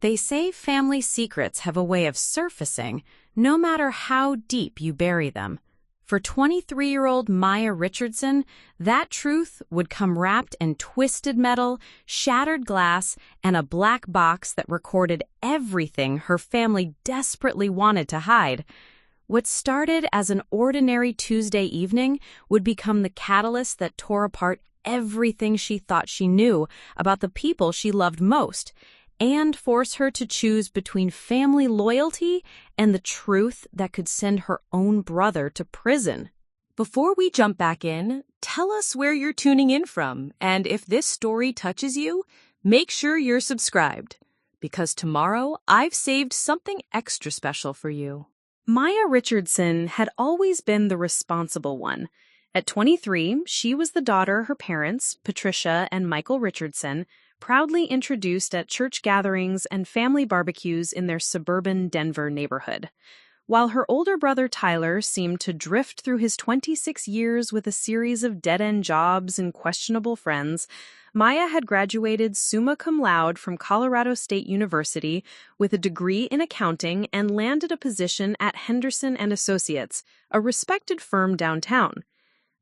They say family secrets have a way of surfacing, no matter how deep you bury them. For 23-year-old Maya Richardson, that truth would come wrapped in twisted metal, shattered glass, and a black box that recorded everything her family desperately wanted to hide. What started as an ordinary Tuesday evening would become the catalyst that tore apart everything she thought she knew about the people she loved most, and force her to choose between family loyalty and the truth that could send her own brother to prison. Before we jump back in, tell us where you're tuning in from, and if this story touches you, make sure you're subscribed, because tomorrow I've saved something extra special for you. Maya Richardson had always been the responsible one. At 23, she was the daughter her parents, Patricia and Michael Richardson, proudly introduced at church gatherings and family barbecues in their suburban Denver neighborhood. While her older brother Tyler seemed to drift through his 26 years with a series of dead-end jobs and questionable friends, Maya had graduated summa cum laude from Colorado State University with a degree in accounting and landed a position at Henderson Associates, a respected firm downtown.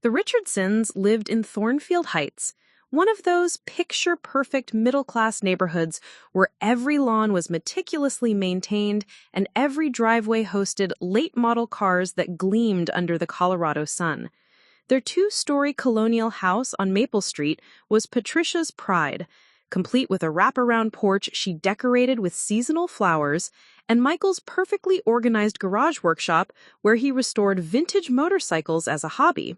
The Richardsons lived in Thornfield Heights, one of those picture-perfect middle-class neighborhoods where every lawn was meticulously maintained and every driveway hosted late-model cars that gleamed under the Colorado sun. Their two-story colonial house on Maple Street was Patricia's pride, complete with a wraparound porch she decorated with seasonal flowers, and Michael's perfectly organized garage workshop where he restored vintage motorcycles as a hobby.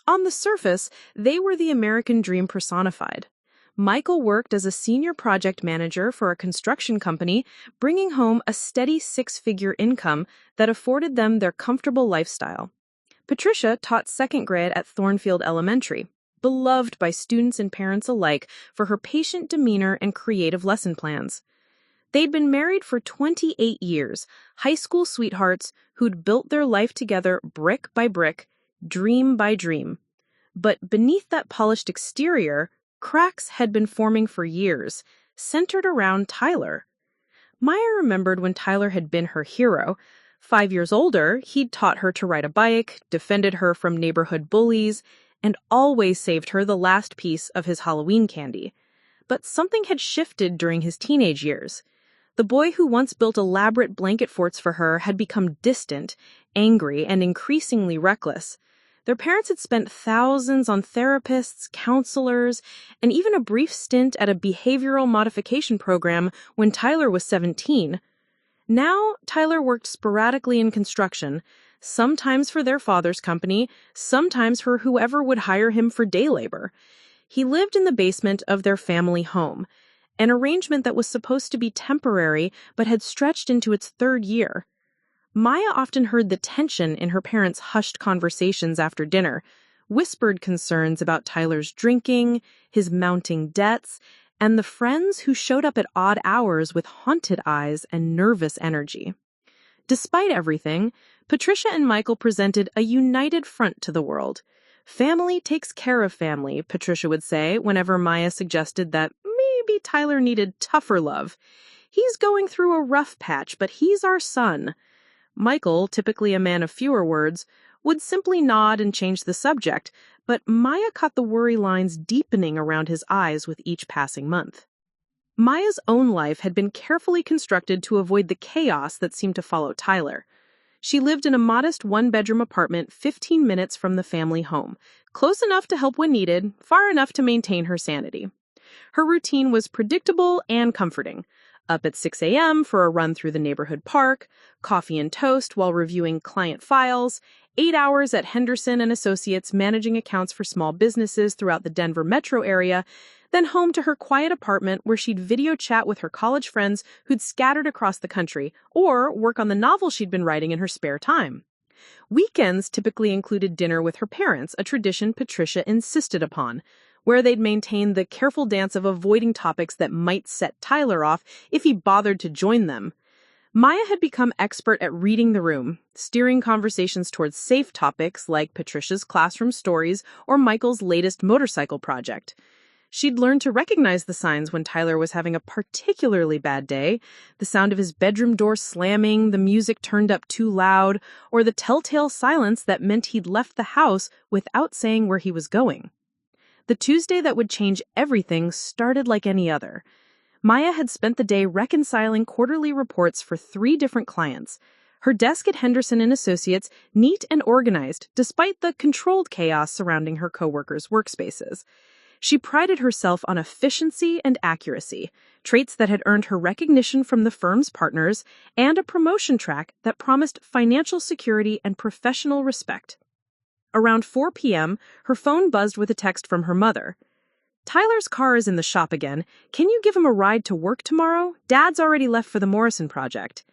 On the surface, they were the American dream personified. Michael worked as a senior project manager for a construction company, bringing home a steady six-figure income that afforded them their comfortable lifestyle. Patricia taught second grade at Thornfield Elementary, beloved by students and parents alike for her patient demeanor and creative lesson plans. They'd been married for 28 years, high school sweethearts who'd built their life together brick by brick, dream by dream. But beneath that polished exterior, cracks had been forming for years, centered around Tyler. Maya remembered when Tyler had been her hero. 5 years older, he'd taught her to ride a bike, defended her from neighborhood bullies, and always saved her the last piece of his Halloween candy. But something had shifted during his teenage years. The boy who once built elaborate blanket forts for her had become distant, angry, and increasingly reckless. Their parents had spent thousands on therapists, counselors, and even a brief stint at a behavioral modification program when Tyler was 17. Now, Tyler worked sporadically in construction, sometimes for their father's company, sometimes for whoever would hire him for day labor. He lived in the basement of their family home, an arrangement that was supposed to be temporary but had stretched into its third year. Maya often heard the tension in her parents' hushed conversations after dinner, whispered concerns about Tyler's drinking, his mounting debts, and the friends who showed up at odd hours with haunted eyes and nervous energy. Despite everything, Patricia and Michael presented a united front to the world. Family takes care of family, Patricia would say whenever Maya suggested that maybe Tyler needed tougher love. He's going through a rough patch, but he's our son. Michael, typically a man of fewer words, would simply nod and change the subject, but Maya caught the worry lines deepening around his eyes with each passing month. Maya's own life had been carefully constructed to avoid the chaos that seemed to follow Tyler. She lived in a modest one-bedroom apartment 15 minutes from the family home, close enough to help when needed, far enough to maintain her sanity. Her routine was predictable and comforting. Up at 6 a.m. for a run through the neighborhood park, coffee and toast while reviewing client files, 8 hours at Henderson Associates managing accounts for small businesses throughout the Denver metro area, then home to her quiet apartment where she'd video chat with her college friends who'd scattered across the country, or work on the novel she'd been writing in her spare time. Weekends typically included dinner with her parents, a tradition Patricia insisted upon, where they'd maintain the careful dance of avoiding topics that might set Tyler off if he bothered to join them. Maya had become expert at reading the room, steering conversations towards safe topics like Patricia's classroom stories or Michael's latest motorcycle project. She'd learned to recognize the signs when Tyler was having a particularly bad day: the sound of his bedroom door slamming, the music turned up too loud, or the telltale silence that meant he'd left the house without saying where he was going. The Tuesday that would change everything started like any other. Maya had spent the day reconciling quarterly reports for 3 different clients. Her desk at Henderson Associates neat and organized, despite the controlled chaos surrounding her coworkers' workspaces. She prided herself on efficiency and accuracy, traits that had earned her recognition from the firm's partners, and a promotion track that promised financial security and professional respect. Around 4 p.m., her phone buzzed with a text from her mother. "Tyler's car is in the shop again. Can you give him a ride to work tomorrow? Dad's already left for the Morrison project."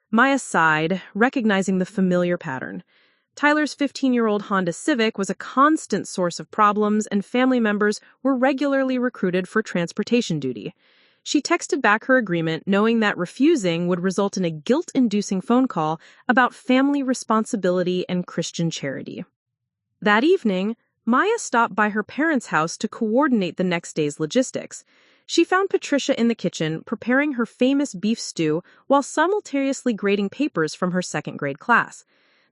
Maya sighed, recognizing the familiar pattern. Tyler's 15-year-old Honda Civic was a constant source of problems, and family members were regularly recruited for transportation duty. She texted back her agreement, knowing that refusing would result in a guilt-inducing phone call about family responsibility and Christian charity. That evening, Maya stopped by her parents' house to coordinate the next day's logistics. She found Patricia in the kitchen preparing her famous beef stew while simultaneously grading papers from her second-grade class.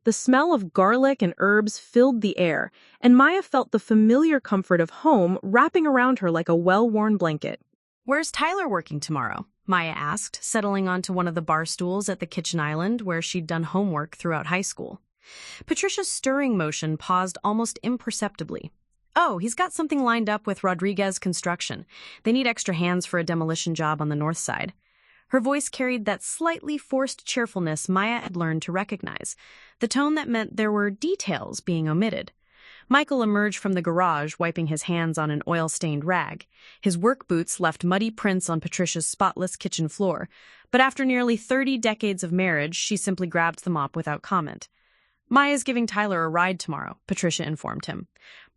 The smell of garlic and herbs filled the air, and Maya felt the familiar comfort of home wrapping around her like a well-worn blanket. "Where's Tyler working tomorrow?" Maya asked, settling onto one of the bar stools at the kitchen island where she'd done homework throughout high school. Patricia's stirring motion paused almost imperceptibly. "Oh, he's got something lined up with Rodriguez Construction. They need extra hands for a demolition job on the north side." Her voice carried that slightly forced cheerfulness Maya had learned to recognize, the tone that meant there were details being omitted. Michael emerged from the garage, wiping his hands on an oil-stained rag. His work boots left muddy prints on Patricia's spotless kitchen floor, but after nearly 30 decades of marriage, she simply grabbed the mop without comment. "Maya's giving Tyler a ride tomorrow," Patricia informed him.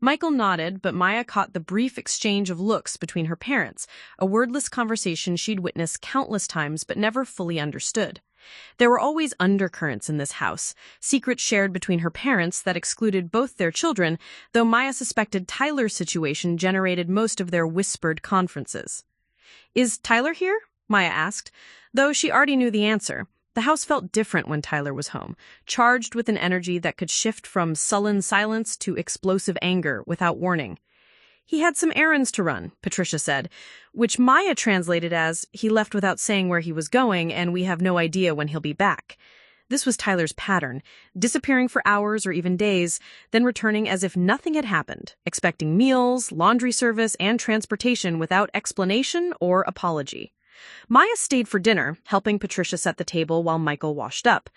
Michael nodded, but Maya caught the brief exchange of looks between her parents, a wordless conversation she'd witnessed countless times but never fully understood. There were always undercurrents in this house, secrets shared between her parents that excluded both their children, though Maya suspected Tyler's situation generated most of their whispered conferences. "Is Tyler here?" Maya asked, though she already knew the answer. The house felt different when Tyler was home, charged with an energy that could shift from sullen silence to explosive anger without warning. "He had some errands to run," Patricia said, which Maya translated as, "He left without saying where he was going, and we have no idea when he'll be back." This was Tyler's pattern, disappearing for hours or even days, then returning as if nothing had happened, expecting meals, laundry service, and transportation without explanation or apology. Maya stayed for dinner, helping Patricia set the table while Michael washed up.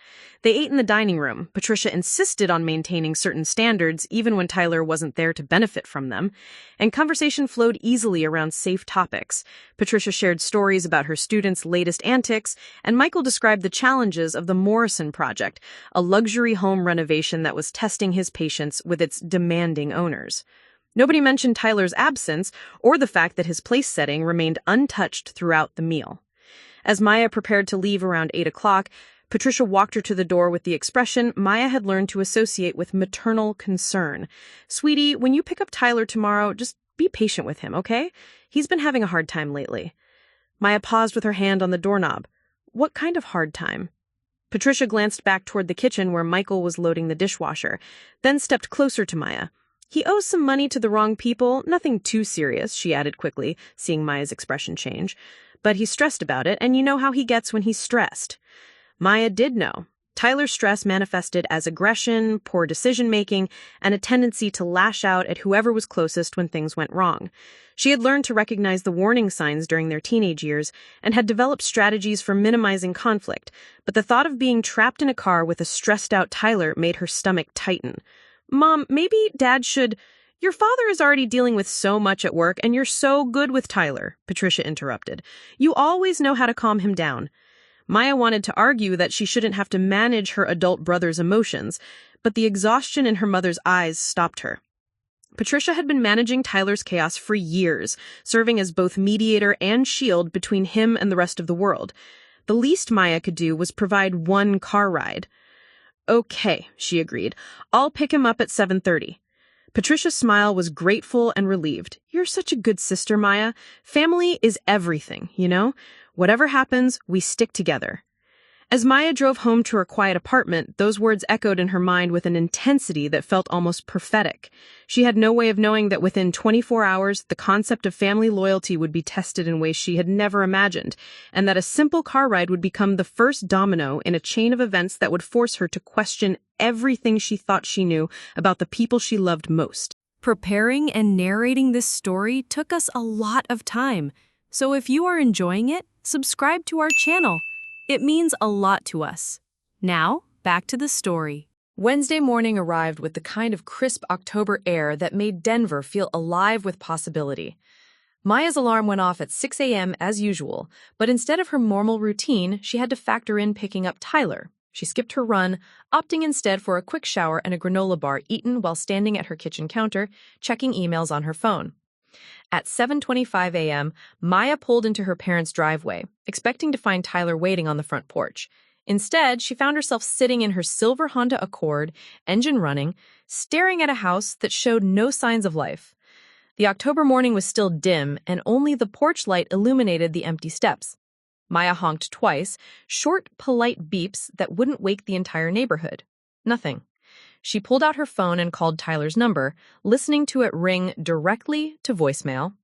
They ate in the dining room. Patricia insisted on maintaining certain standards even when Tyler wasn't there to benefit from them, and conversation flowed easily around safe topics. Patricia shared stories about her students' latest antics, and Michael described the challenges of the Morrison project, a luxury home renovation that was testing his patience with its demanding owners. Nobody mentioned Tyler's absence or the fact that his place setting remained untouched throughout the meal. As Maya prepared to leave around 8 o'clock, Patricia walked her to the door with the expression Maya had learned to associate with maternal concern. "Sweetie, when you pick up Tyler tomorrow, just be patient with him, okay? He's been having a hard time lately." Maya paused with her hand on the doorknob. "What kind of hard time?" Patricia glanced back toward the kitchen where Michael was loading the dishwasher, then stepped closer to Maya. "He owes some money to the wrong people, nothing too serious," she added quickly, seeing Maya's expression change. "But he's stressed about it, and you know how he gets when he's stressed." Maya did know. Tyler's stress manifested as aggression, poor decision-making, and a tendency to lash out at whoever was closest when things went wrong. She had learned to recognize the warning signs during their teenage years and had developed strategies for minimizing conflict, but the thought of being trapped in a car with a stressed-out Tyler made her stomach tighten. "Mom, maybe Dad should—" "Your father is already dealing with so much at work, and you're so good with Tyler," Patricia interrupted. "You always know how to calm him down." Maya wanted to argue that she shouldn't have to manage her adult brother's emotions, but the exhaustion in her mother's eyes stopped her. Patricia had been managing Tyler's chaos for years, serving as both mediator and shield between him and the rest of the world. The least Maya could do was provide one car ride. "Okay," she agreed. "I'll pick him up at 7:30. Patricia's smile was grateful and relieved. You're such a good sister, Maya. Family is everything, you know? Whatever happens, we stick together. As Maya drove home to her quiet apartment, those words echoed in her mind with an intensity that felt almost prophetic. She had no way of knowing that within 24 hours, the concept of family loyalty would be tested in ways she had never imagined, and that a simple car ride would become the first domino in a chain of events that would force her to question everything she thought she knew about the people she loved most. Preparing and narrating this story took us a lot of time, so if you are enjoying it, subscribe to our channel. It means a lot to us. Now, back to the story. Wednesday morning arrived with the kind of crisp October air that made Denver feel alive with possibility. Maya's alarm went off at 6 a.m. as usual, but instead of her normal routine, she had to factor in picking up Tyler. She skipped her run, opting instead for a quick shower and a granola bar eaten while standing at her kitchen counter, checking emails on her phone. At 7:25 a.m., Maya pulled into her parents' driveway, expecting to find Tyler waiting on the front porch. Instead, she found herself sitting in her silver Honda Accord, engine running, staring at a house that showed no signs of life. The October morning was still dim, and only the porch light illuminated the empty steps. Maya honked twice, short, polite beeps that wouldn't wake the entire neighborhood. Nothing. She pulled out her phone and called Tyler's number, listening to it ring directly to voicemail.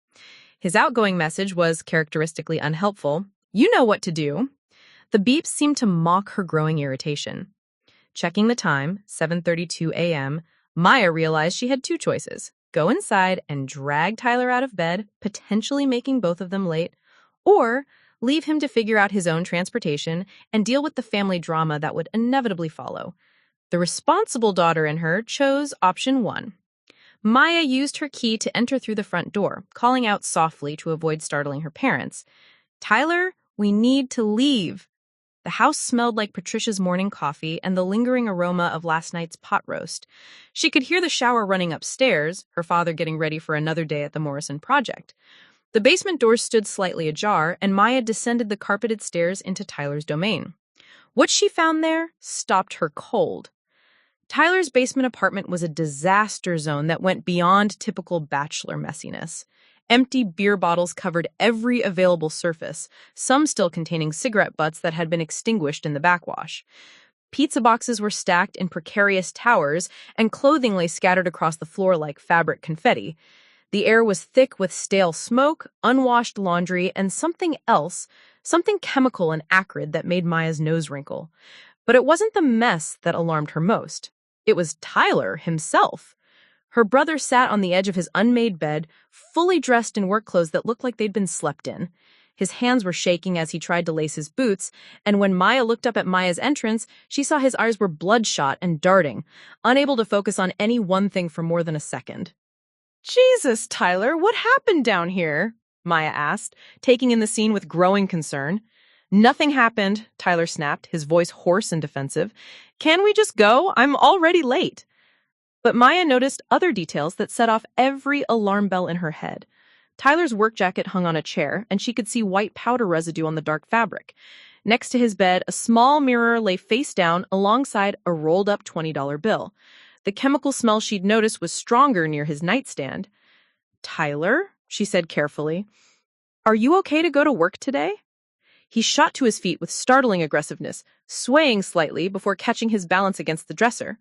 His outgoing message was characteristically unhelpful. You know what to do. The beeps seemed to mock her growing irritation. Checking the time, 7:32 a.m., Maya realized she had two choices: go inside and drag Tyler out of bed, potentially making both of them late, or leave him to figure out his own transportation and deal with the family drama that would inevitably follow. The responsible daughter in her chose option 1. Maya used her key to enter through the front door, calling out softly to avoid startling her parents. Tyler, we need to leave. The house smelled like Patricia's morning coffee and the lingering aroma of last night's pot roast. She could hear the shower running upstairs, her father getting ready for another day at the Morrison project. The basement doors stood slightly ajar, and Maya descended the carpeted stairs into Tyler's domain. What she found there stopped her cold. Tyler's basement apartment was a disaster zone that went beyond typical bachelor messiness. Empty beer bottles covered every available surface, some still containing cigarette butts that had been extinguished in the backwash. Pizza boxes were stacked in precarious towers, and clothing lay scattered across the floor like fabric confetti. The air was thick with stale smoke, unwashed laundry, and something else, something chemical and acrid that made Maya's nose wrinkle. But it wasn't the mess that alarmed her most. It was Tyler himself. Her brother sat on the edge of his unmade bed, fully dressed in work clothes that looked like they'd been slept in. His hands were shaking as he tried to lace his boots, and when Maya looked up at Maya's entrance, she saw his eyes were bloodshot and darting, unable to focus on any one thing for more than a second. "Jesus, Tyler, what happened down here?" Maya asked, taking in the scene with growing concern. "Nothing happened," Tyler snapped, his voice hoarse and defensive. "Can we just go? I'm already late." But Maya noticed other details that set off every alarm bell in her head. Tyler's work jacket hung on a chair, and she could see white powder residue on the dark fabric. Next to his bed, a small mirror lay face down alongside a rolled-up $20 bill. The chemical smell she'd noticed was stronger near his nightstand. "Tyler," she said carefully, "are you okay to go to work today?" He shot to his feet with startling aggressiveness, swaying slightly before catching his balance against the dresser.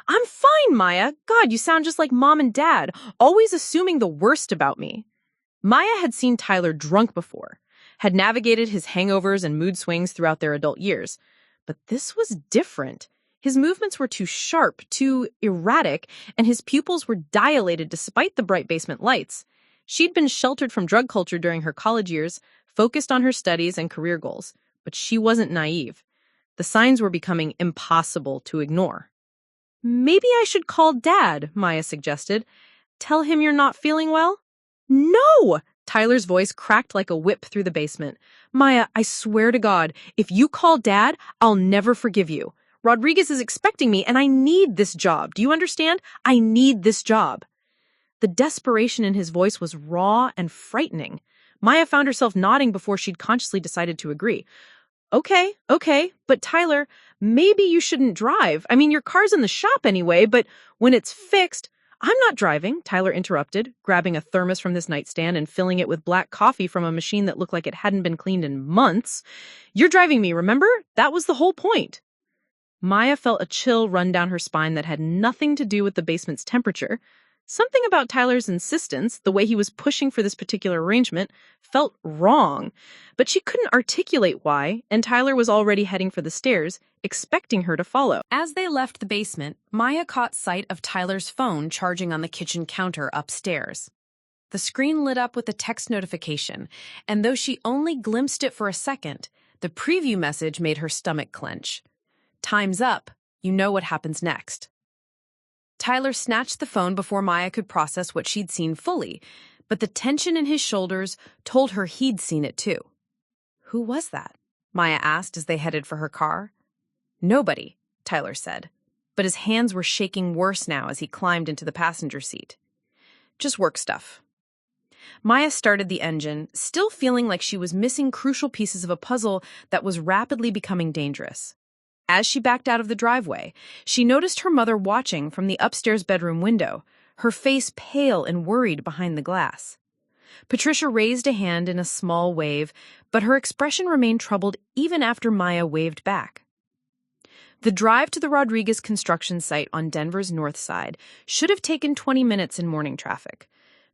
"I'm fine, Maya. God, you sound just like Mom and Dad, always assuming the worst about me." Maya had seen Tyler drunk before, had navigated his hangovers and mood swings throughout their adult years. But this was different. His movements were too sharp, too erratic, and his pupils were dilated despite the bright basement lights. She'd been sheltered from drug culture during her college years, focused on her studies and career goals, but she wasn't naive. The signs were becoming impossible to ignore. "Maybe I should call Dad," Maya suggested. "Tell him you're not feeling well?" "No!" Tyler's voice cracked like a whip through the basement. "Maya, I swear to God, if you call Dad, I'll never forgive you. Rodriguez is expecting me, and I need this job. Do you understand? I need this job." The desperation in his voice was raw and frightening. Maya found herself nodding before she'd consciously decided to agree. Okay, but Tyler, maybe you shouldn't drive. I mean, your car's in the shop anyway, but when it's fixed, I'm not driving, Tyler interrupted, grabbing a thermos from his nightstand and filling it with black coffee from a machine that looked like it hadn't been cleaned in months. You're driving me, remember? That was the whole point. Maya felt a chill run down her spine that had nothing to do with the basement's temperature. Something about Tyler's insistence, the way he was pushing for this particular arrangement, felt wrong. But she couldn't articulate why, and Tyler was already heading for the stairs, expecting her to follow. As they left the basement, Maya caught sight of Tyler's phone charging on the kitchen counter upstairs. The screen lit up with a text notification, and though she only glimpsed it for a second, the preview message made her stomach clench. "Time's up. You know what happens next." Tyler snatched the phone before Maya could process what she'd seen fully, but the tension in his shoulders told her he'd seen it too. "Who was that?" Maya asked as they headed for her car. "Nobody," Tyler said, but his hands were shaking worse now as he climbed into the passenger seat. "Just work stuff." Maya started the engine, still feeling like she was missing crucial pieces of a puzzle that was rapidly becoming dangerous. As she backed out of the driveway, she noticed her mother watching from the upstairs bedroom window, her face pale and worried behind the glass. Patricia raised a hand in a small wave, but her expression remained troubled even after Maya waved back. The drive to the Rodriguez construction site on Denver's north side should have taken 20 minutes in morning traffic.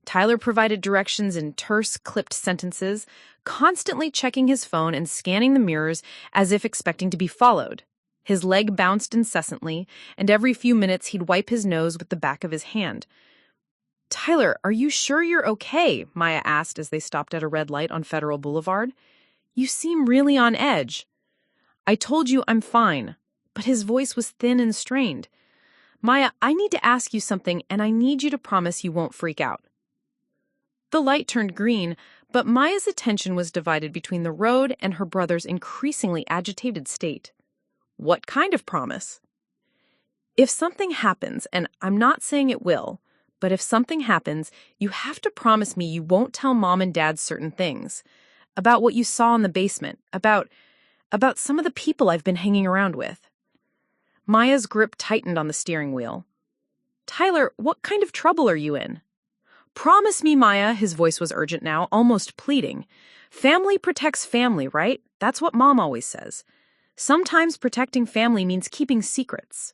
Tyler provided directions in terse, clipped sentences, constantly checking his phone and scanning the mirrors as if expecting to be followed. His leg bounced incessantly, and every few minutes he'd wipe his nose with the back of his hand. "Tyler, are you sure you're okay?" Maya asked as they stopped at a red light on Federal Boulevard. "You seem really on edge." "I told you I'm fine," but his voice was thin and strained. "Maya, I need to ask you something, and I need you to promise you won't freak out." The light turned green, but Maya's attention was divided between the road and her brother's increasingly agitated state. "What kind of promise?" "If something happens, and I'm not saying it will, but if something happens, you have to promise me you won't tell Mom and Dad certain things. About what you saw in the basement, about some of the people I've been hanging around with." Maya's grip tightened on the steering wheel. "Tyler, what kind of trouble are you in?" "Promise me, Maya," his voice was urgent now, almost pleading. "Family protects family, right? That's what Mom always says. Sometimes protecting family means keeping secrets."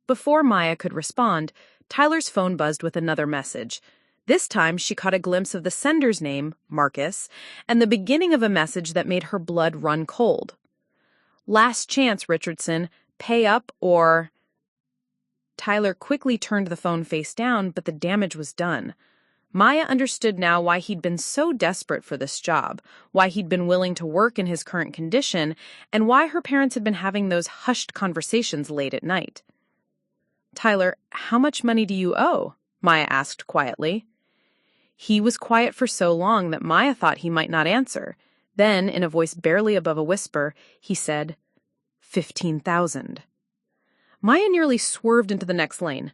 Before Maya could respond, Tyler's phone buzzed with another message. This time, she caught a glimpse of the sender's name, Marcus, and the beginning of a message that made her blood run cold. "Last chance, Richardson. Pay up or—" Tyler quickly turned the phone face down, but the damage was done. Maya understood now why he'd been so desperate for this job, why he'd been willing to work in his current condition, and why her parents had been having those hushed conversations late at night. "Tyler, how much money do you owe?" Maya asked quietly. He was quiet for so long that Maya thought he might not answer. Then, in a voice barely above a whisper, he said, $15,000. Maya nearly swerved into the next lane.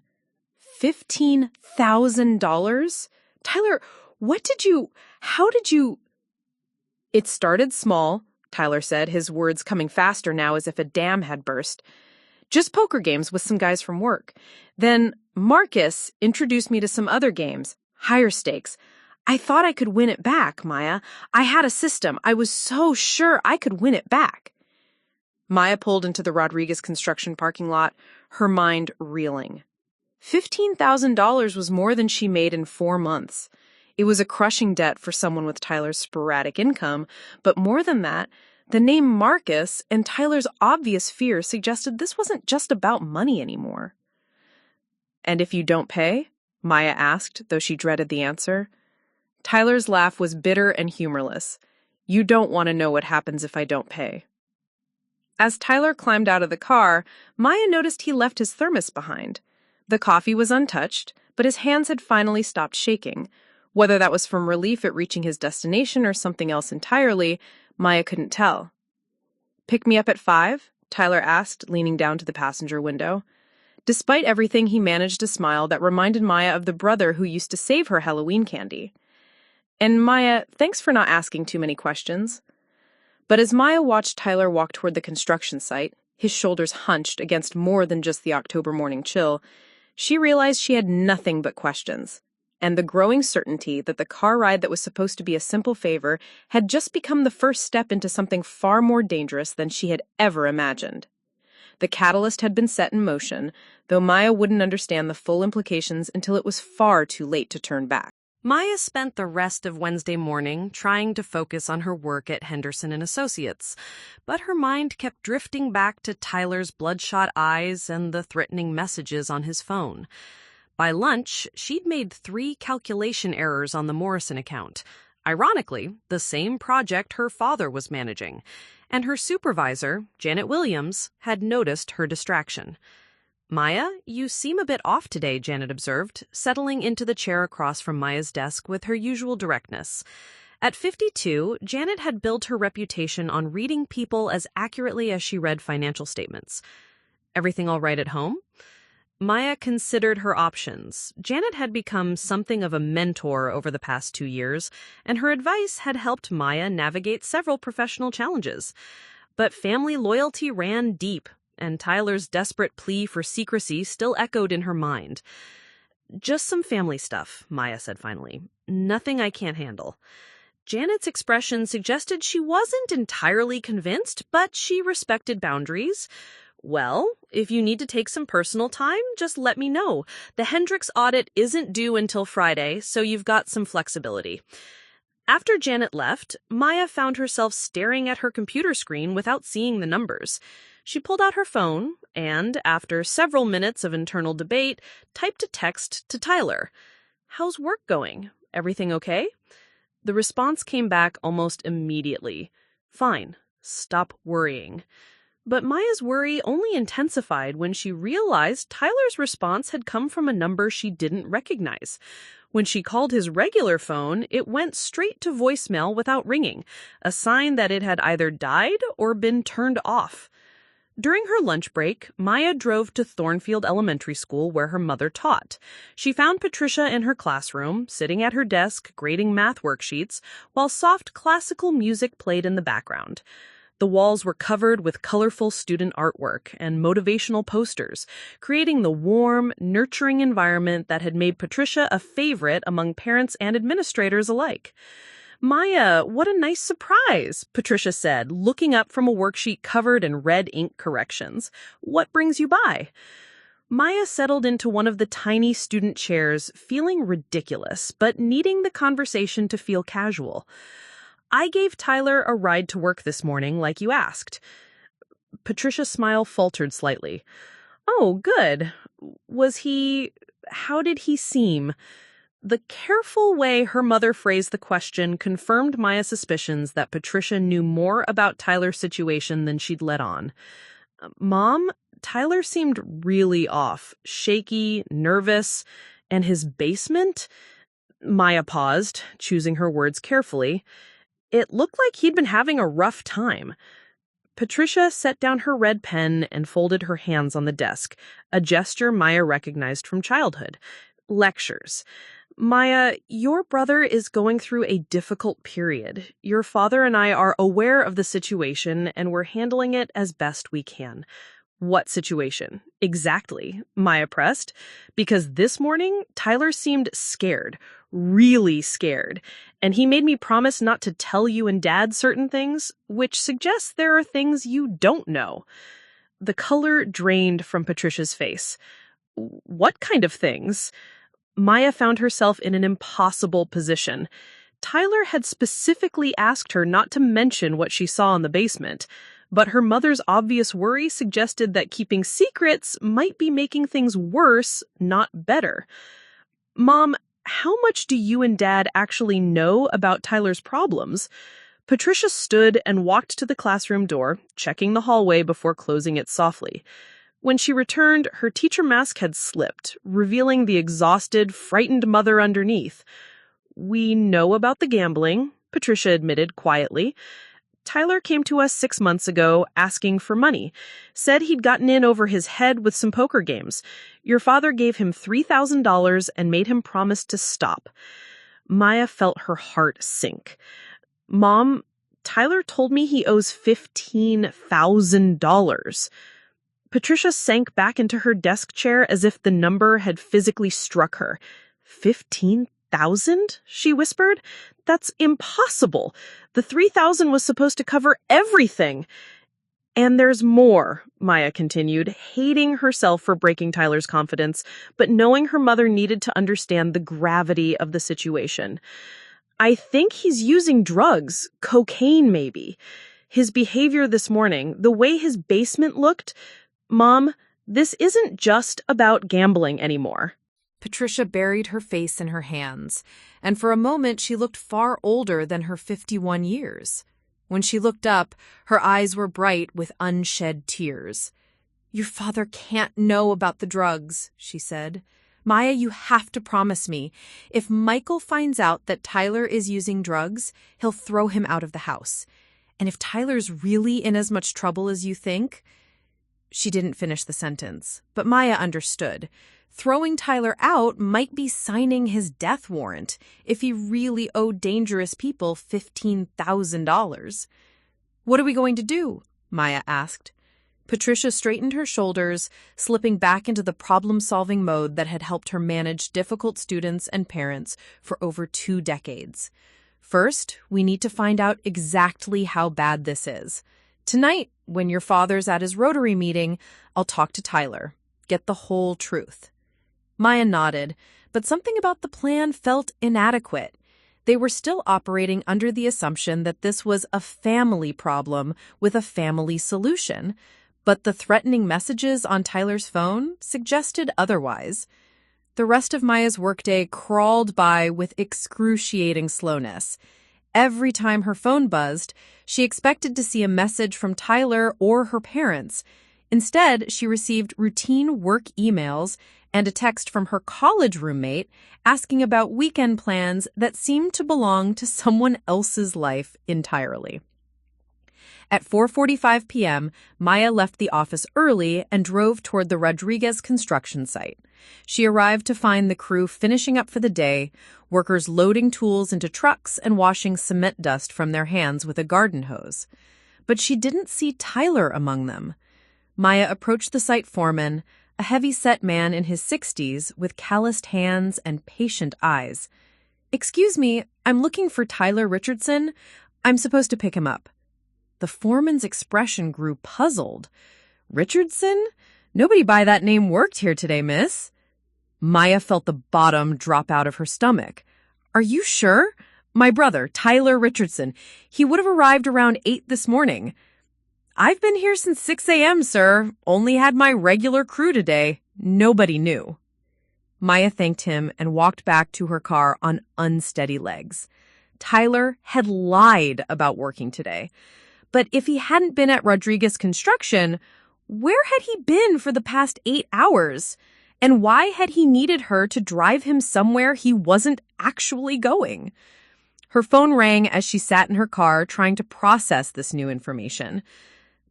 $15,000? Tyler, how did you... "It started small," Tyler said, his words coming faster now as if a dam had burst. "Just poker games with some guys from work. Then Marcus introduced me to some other games, higher stakes. I thought I could win it back, Maya. I had a system. I was so sure I could win it back." Maya pulled into the Rodriguez construction parking lot, her mind reeling. $15,000 was more than she made in 4 months. It was a crushing debt for someone with Tyler's sporadic income, but more than that, the name Marcus and Tyler's obvious fear suggested this wasn't just about money anymore. "And if you don't pay?" Maya asked, though she dreaded the answer. Tyler's laugh was bitter and humorless. "You don't want to know what happens if I don't pay." As Tyler climbed out of the car, Maya noticed he left his thermos behind. The coffee was untouched, but his hands had finally stopped shaking. Whether that was from relief at reaching his destination or something else entirely, Maya couldn't tell. "Pick me up at 5?" Tyler asked, leaning down to the passenger window. Despite everything, he managed a smile that reminded Maya of the brother who used to save her Halloween candy. "And Maya, thanks for not asking too many questions." But as Maya watched Tyler walk toward the construction site, his shoulders hunched against more than just the October morning chill, She realized she had nothing but questions, and the growing certainty that the car ride that was supposed to be a simple favor had just become the first step into something far more dangerous than she had ever imagined. The catalyst had been set in motion, though Maya wouldn't understand the full implications until it was far too late to turn back. Maya spent the rest of Wednesday morning trying to focus on her work at Henderson Associates, but her mind kept drifting back to Tyler's bloodshot eyes and the threatening messages on his phone. By lunch, she'd made 3 calculation errors on the Morrison account. Ironically, the same project her father was managing, and her supervisor, Janet Williams, had noticed her distraction. "Maya, you seem a bit off today," Janet observed, settling into the chair across from Maya's desk with her usual directness. At 52, Janet had built her reputation on reading people as accurately as she read financial statements. "Everything all right at home?" Maya considered her options. Janet had become something of a mentor over the past 2 years, and her advice had helped Maya navigate several professional challenges. But family loyalty ran deep, and Tyler's desperate plea for secrecy still echoed in her mind. "Just some family stuff," Maya said finally. "Nothing I can't handle." Janet's expression suggested she wasn't entirely convinced, but she respected boundaries. "Well, if you need to take some personal time, just let me know. The Hendricks audit isn't due until Friday, so you've got some flexibility." After Janet left, Maya found herself staring at her computer screen without seeing the numbers. She pulled out her phone and, after several minutes of internal debate, typed a text to Tyler. "How's work going? Everything okay?" The response came back almost immediately. "Fine. Stop worrying." But Maya's worry only intensified when she realized Tyler's response had come from a number she didn't recognize. When she called his regular phone, it went straight to voicemail without ringing, a sign that it had either died or been turned off. During her lunch break, Maya drove to Thornfield Elementary School where her mother taught. She found Patricia in her classroom, sitting at her desk grading math worksheets, while soft classical music played in the background. The walls were covered with colorful student artwork and motivational posters, creating the warm, nurturing environment that had made Patricia a favorite among parents and administrators alike. "Maya, what a nice surprise," Patricia said, looking up from a worksheet covered in red ink corrections. "What brings you by?" Maya settled into one of the tiny student chairs, feeling ridiculous, but needing the conversation to feel casual. "I gave Tyler a ride to work this morning, like you asked." Patricia's smile faltered slightly. "Oh, good. How did he seem?" The careful way her mother phrased the question confirmed Maya's suspicions that Patricia knew more about Tyler's situation than she'd let on. "Mom, Tyler seemed really off, shaky, nervous, and his basement?" Maya paused, choosing her words carefully. "It looked like he'd been having a rough time." Patricia set down her red pen and folded her hands on the desk, a gesture Maya recognized from childhood. "Lectures. Maya, your brother is going through a difficult period. Your father and I are aware of the situation, and we're handling it as best we can." "What situation? Exactly," Maya pressed, because this morning Tyler seemed scared, really scared, and he made me promise not to tell you and Dad certain things, which suggests there are things you don't know. The color drained from Patricia's face. "What kind of things?" Maya found herself in an impossible position. Tyler had specifically asked her not to mention what she saw in the basement, but her mother's obvious worry suggested that keeping secrets might be making things worse, not better. "Mom, how much do you and Dad actually know about Tyler's problems?" Patricia stood and walked to the classroom door, checking the hallway before closing it softly. When she returned, her teacher mask had slipped, revealing the exhausted, frightened mother underneath. "We know about the gambling," Patricia admitted quietly. "Tyler came to us 6 months ago asking for money. Said he'd gotten in over his head with some poker games. Your father gave him $3,000 and made him promise to stop." Maya felt her heart sink. "Mom, Tyler told me he owes $15,000. Patricia sank back into her desk chair as if the number had physically struck her. 15,000? She whispered. That's impossible. The 3,000 was supposed to cover everything. And there's more, Maya continued, hating herself for breaking Tyler's confidence, but knowing her mother needed to understand the gravity of the situation. I think he's using drugs, cocaine maybe. His behavior this morning, the way his basement looked. Mom, this isn't just about gambling anymore. Patricia buried her face in her hands, and for a moment she looked far older than her 51 years. When she looked up, her eyes were bright with unshed tears. "Your father can't know about the drugs," she said. "Maya, you have to promise me. If Michael finds out that Tyler is using drugs, he'll throw him out of the house. And if Tyler's really in as much trouble as you think—" She didn't finish the sentence, but Maya understood. Throwing Tyler out might be signing his death warrant if he really owed dangerous people $15,000. "What are we going to do?" Maya asked. Patricia straightened her shoulders, slipping back into the problem-solving mode that had helped her manage difficult students and parents for over 2 decades. "First, we need to find out exactly how bad this is. Tonight, when your father's at his Rotary meeting, I'll talk to Tyler. Get the whole truth." Maya nodded, but something about the plan felt inadequate. They were still operating under the assumption that this was a family problem with a family solution, but the threatening messages on Tyler's phone suggested otherwise. The rest of Maya's workday crawled by with excruciating slowness. Every time her phone buzzed, she expected to see a message from Tyler or her parents. Instead, she received routine work emails and a text from her college roommate asking about weekend plans that seemed to belong to someone else's life entirely. At 4:45 p.m., Maya left the office early and drove toward the Rodriguez construction site. She arrived to find the crew finishing up for the day, workers loading tools into trucks and washing cement dust from their hands with a garden hose. But she didn't see Tyler among them. Maya approached the site foreman, a heavy-set man in his 60s with calloused hands and patient eyes. "Excuse me, I'm looking for Tyler Richardson. I'm supposed to pick him up." The foreman's expression grew puzzled. "Richardson? Nobody by that name worked here today, miss." Maya felt the bottom drop out of her stomach. "Are you sure? My brother, Tyler Richardson. He would have arrived around 8 this morning." "I've been here since 6 a.m., sir. Only had my regular crew today. Nobody knew." Maya thanked him and walked back to her car on unsteady legs. Tyler had lied about working today. But if he hadn't been at Rodriguez Construction, where had he been for the past 8 hours? And why had he needed her to drive him somewhere he wasn't actually going? Her phone rang as she sat in her car trying to process this new information.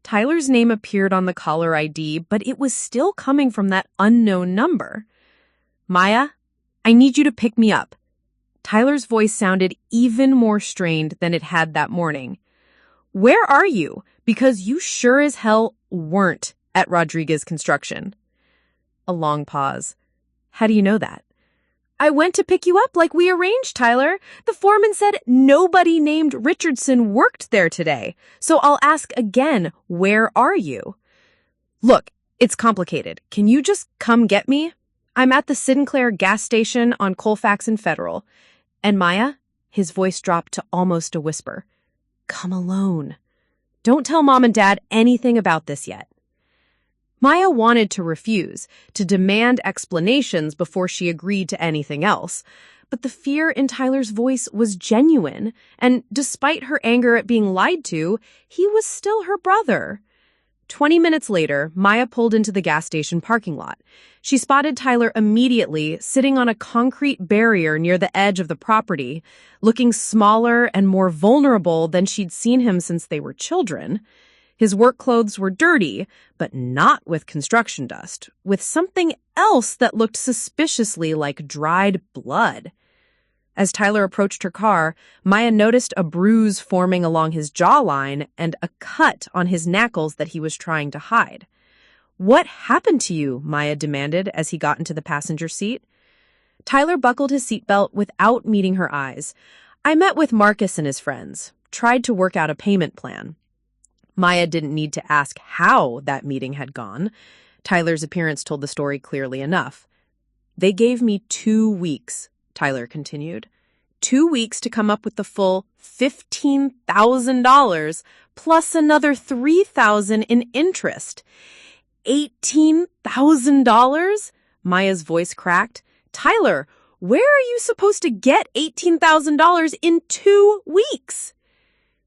Tyler's name appeared on the caller ID, but it was still coming from that unknown number. "Maya, I need you to pick me up." Tyler's voice sounded even more strained than it had that morning. "Where are you? Because you sure as hell weren't at Rodriguez Construction." A long pause. "How do you know that?" "I went to pick you up like we arranged, Tyler. The foreman said nobody named Richardson worked there today. So I'll ask again, where are you?" "Look, it's complicated. Can you just come get me? I'm at the Sinclair gas station on Colfax and Federal." And Maya, his voice dropped to almost a whisper, "Come alone. Don't tell Mom and Dad anything about this yet." Maya wanted to refuse, to demand explanations before she agreed to anything else. But the fear in Tyler's voice was genuine, and despite her anger at being lied to, he was still her brother. 20 minutes later, Maya pulled into the gas station parking lot. She spotted Tyler immediately, sitting on a concrete barrier near the edge of the property, looking smaller and more vulnerable than she'd seen him since they were children. His work clothes were dirty, but not with construction dust, with something else that looked suspiciously like dried blood. As Tyler approached her car, Maya noticed a bruise forming along his jawline and a cut on his knuckles that he was trying to hide. "What happened to you?" Maya demanded as he got into the passenger seat. Tyler buckled his seatbelt without meeting her eyes. "I met with Marcus and his friends, tried to work out a payment plan." Maya didn't need to ask how that meeting had gone. Tyler's appearance told the story clearly enough. "They gave me 2 weeks," Tyler continued. 2 weeks to come up with the full $15,000 plus another $3,000 in interest. $18,000? Maya's voice cracked. "Tyler, where are you supposed to get $18,000 in 2 weeks?"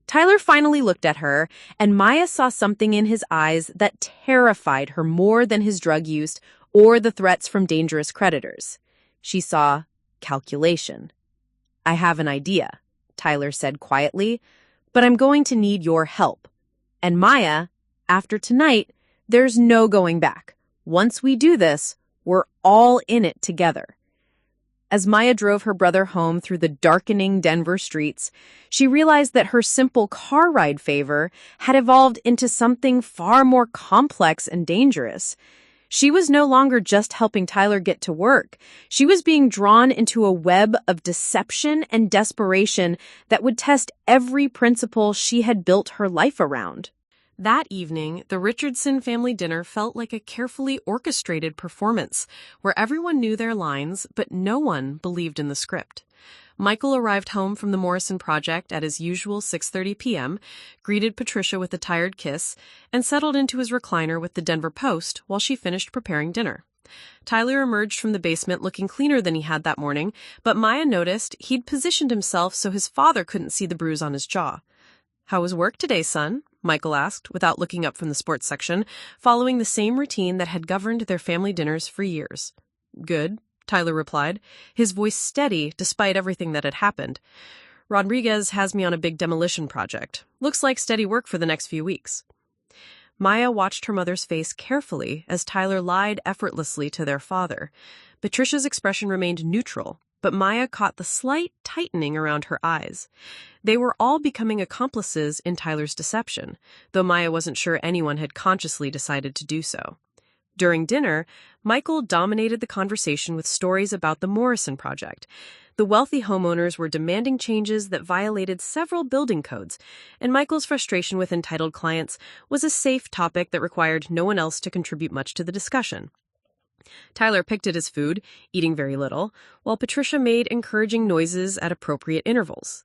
Tyler finally looked at her, and Maya saw something in his eyes that terrified her more than his drug use or the threats from dangerous creditors. She saw calculation. "I have an idea," Tyler said quietly, "but I'm going to need your help. And Maya, after tonight, there's no going back. Once we do this, we're all in it together." As Maya drove her brother home through the darkening Denver streets, she realized that her simple car ride favor had evolved into something far more complex and dangerous. She was no longer just helping Tyler get to work. She was being drawn into a web of deception and desperation that would test every principle she had built her life around. That evening, the Richardson family dinner felt like a carefully orchestrated performance, where everyone knew their lines, but no one believed in the script. Michael arrived home from the Morrison project at his usual 6:30 p.m., greeted Patricia with a tired kiss, and settled into his recliner with the Denver Post while she finished preparing dinner. Tyler emerged from the basement looking cleaner than he had that morning, but Maya noticed he'd positioned himself so his father couldn't see the bruise on his jaw. "How was work today, son?" Michael asked, without looking up from the sports section, following the same routine that had governed their family dinners for years. "Good," Tyler replied, his voice steady despite everything that had happened. "Rodriguez has me on a big demolition project. Looks like steady work for the next few weeks." Maya watched her mother's face carefully as Tyler lied effortlessly to their father. Patricia's expression remained neutral, but Maya caught the slight tightening around her eyes. They were all becoming accomplices in Tyler's deception, though Maya wasn't sure anyone had consciously decided to do so. During dinner, Michael dominated the conversation with stories about the Morrison project. The wealthy homeowners were demanding changes that violated several building codes, and Michael's frustration with entitled clients was a safe topic that required no one else to contribute much to the discussion. Tyler picked at his food, eating very little, while Patricia made encouraging noises at appropriate intervals.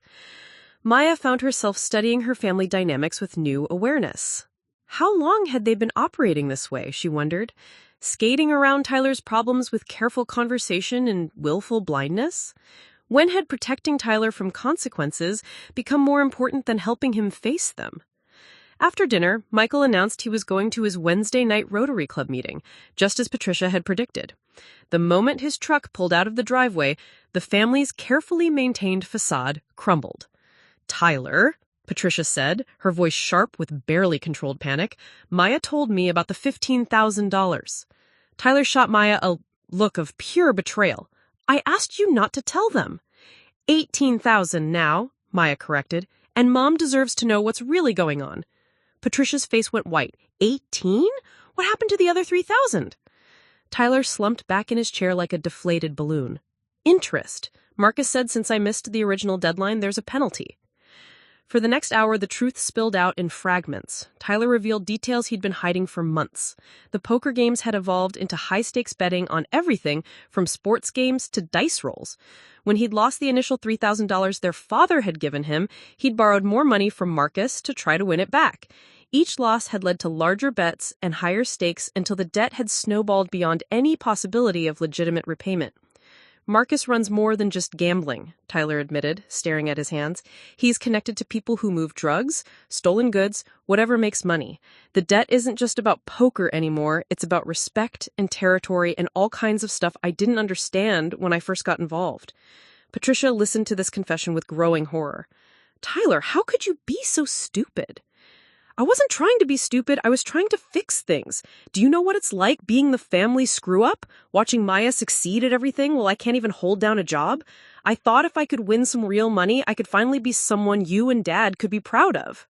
Maya found herself studying her family dynamics with new awareness. How long had they been operating this way, she wondered, skating around Tyler's problems with careful conversation and willful blindness? When had protecting Tyler from consequences become more important than helping him face them? After dinner, Michael announced he was going to his Wednesday night Rotary Club meeting, just as Patricia had predicted. The moment his truck pulled out of the driveway, the family's carefully maintained facade crumbled. "Tyler," Patricia said, her voice sharp with barely controlled panic, "Maya told me about the $15,000. Tyler shot Maya a look of pure betrayal. "I asked you not to tell them." $18,000 now, Maya corrected, "and Mom deserves to know what's really going on." Patricia's face went white. 18? What happened to the other 3,000? Tyler slumped back in his chair like a deflated balloon. "Interest. Marcus said since I missed the original deadline, there's a penalty." For the next hour, the truth spilled out in fragments. Tyler revealed details he'd been hiding for months. The poker games had evolved into high-stakes betting on everything from sports games to dice rolls. When he'd lost the initial $3,000 their father had given him, he'd borrowed more money from Marcus to try to win it back. Each loss had led to larger bets and higher stakes until the debt had snowballed beyond any possibility of legitimate repayment. "Marcus runs more than just gambling," Tyler admitted, staring at his hands. "He's connected to people who move drugs, stolen goods, whatever makes money. The debt isn't just about poker anymore, it's about respect and territory and all kinds of stuff I didn't understand when I first got involved." Patricia listened to this confession with growing horror. "Tyler, how could you be so stupid?" "I wasn't trying to be stupid, I was trying to fix things. Do you know what it's like being the family screw-up? Watching Maya succeed at everything while I can't even hold down a job? I thought if I could win some real money, I could finally be someone you and Dad could be proud of."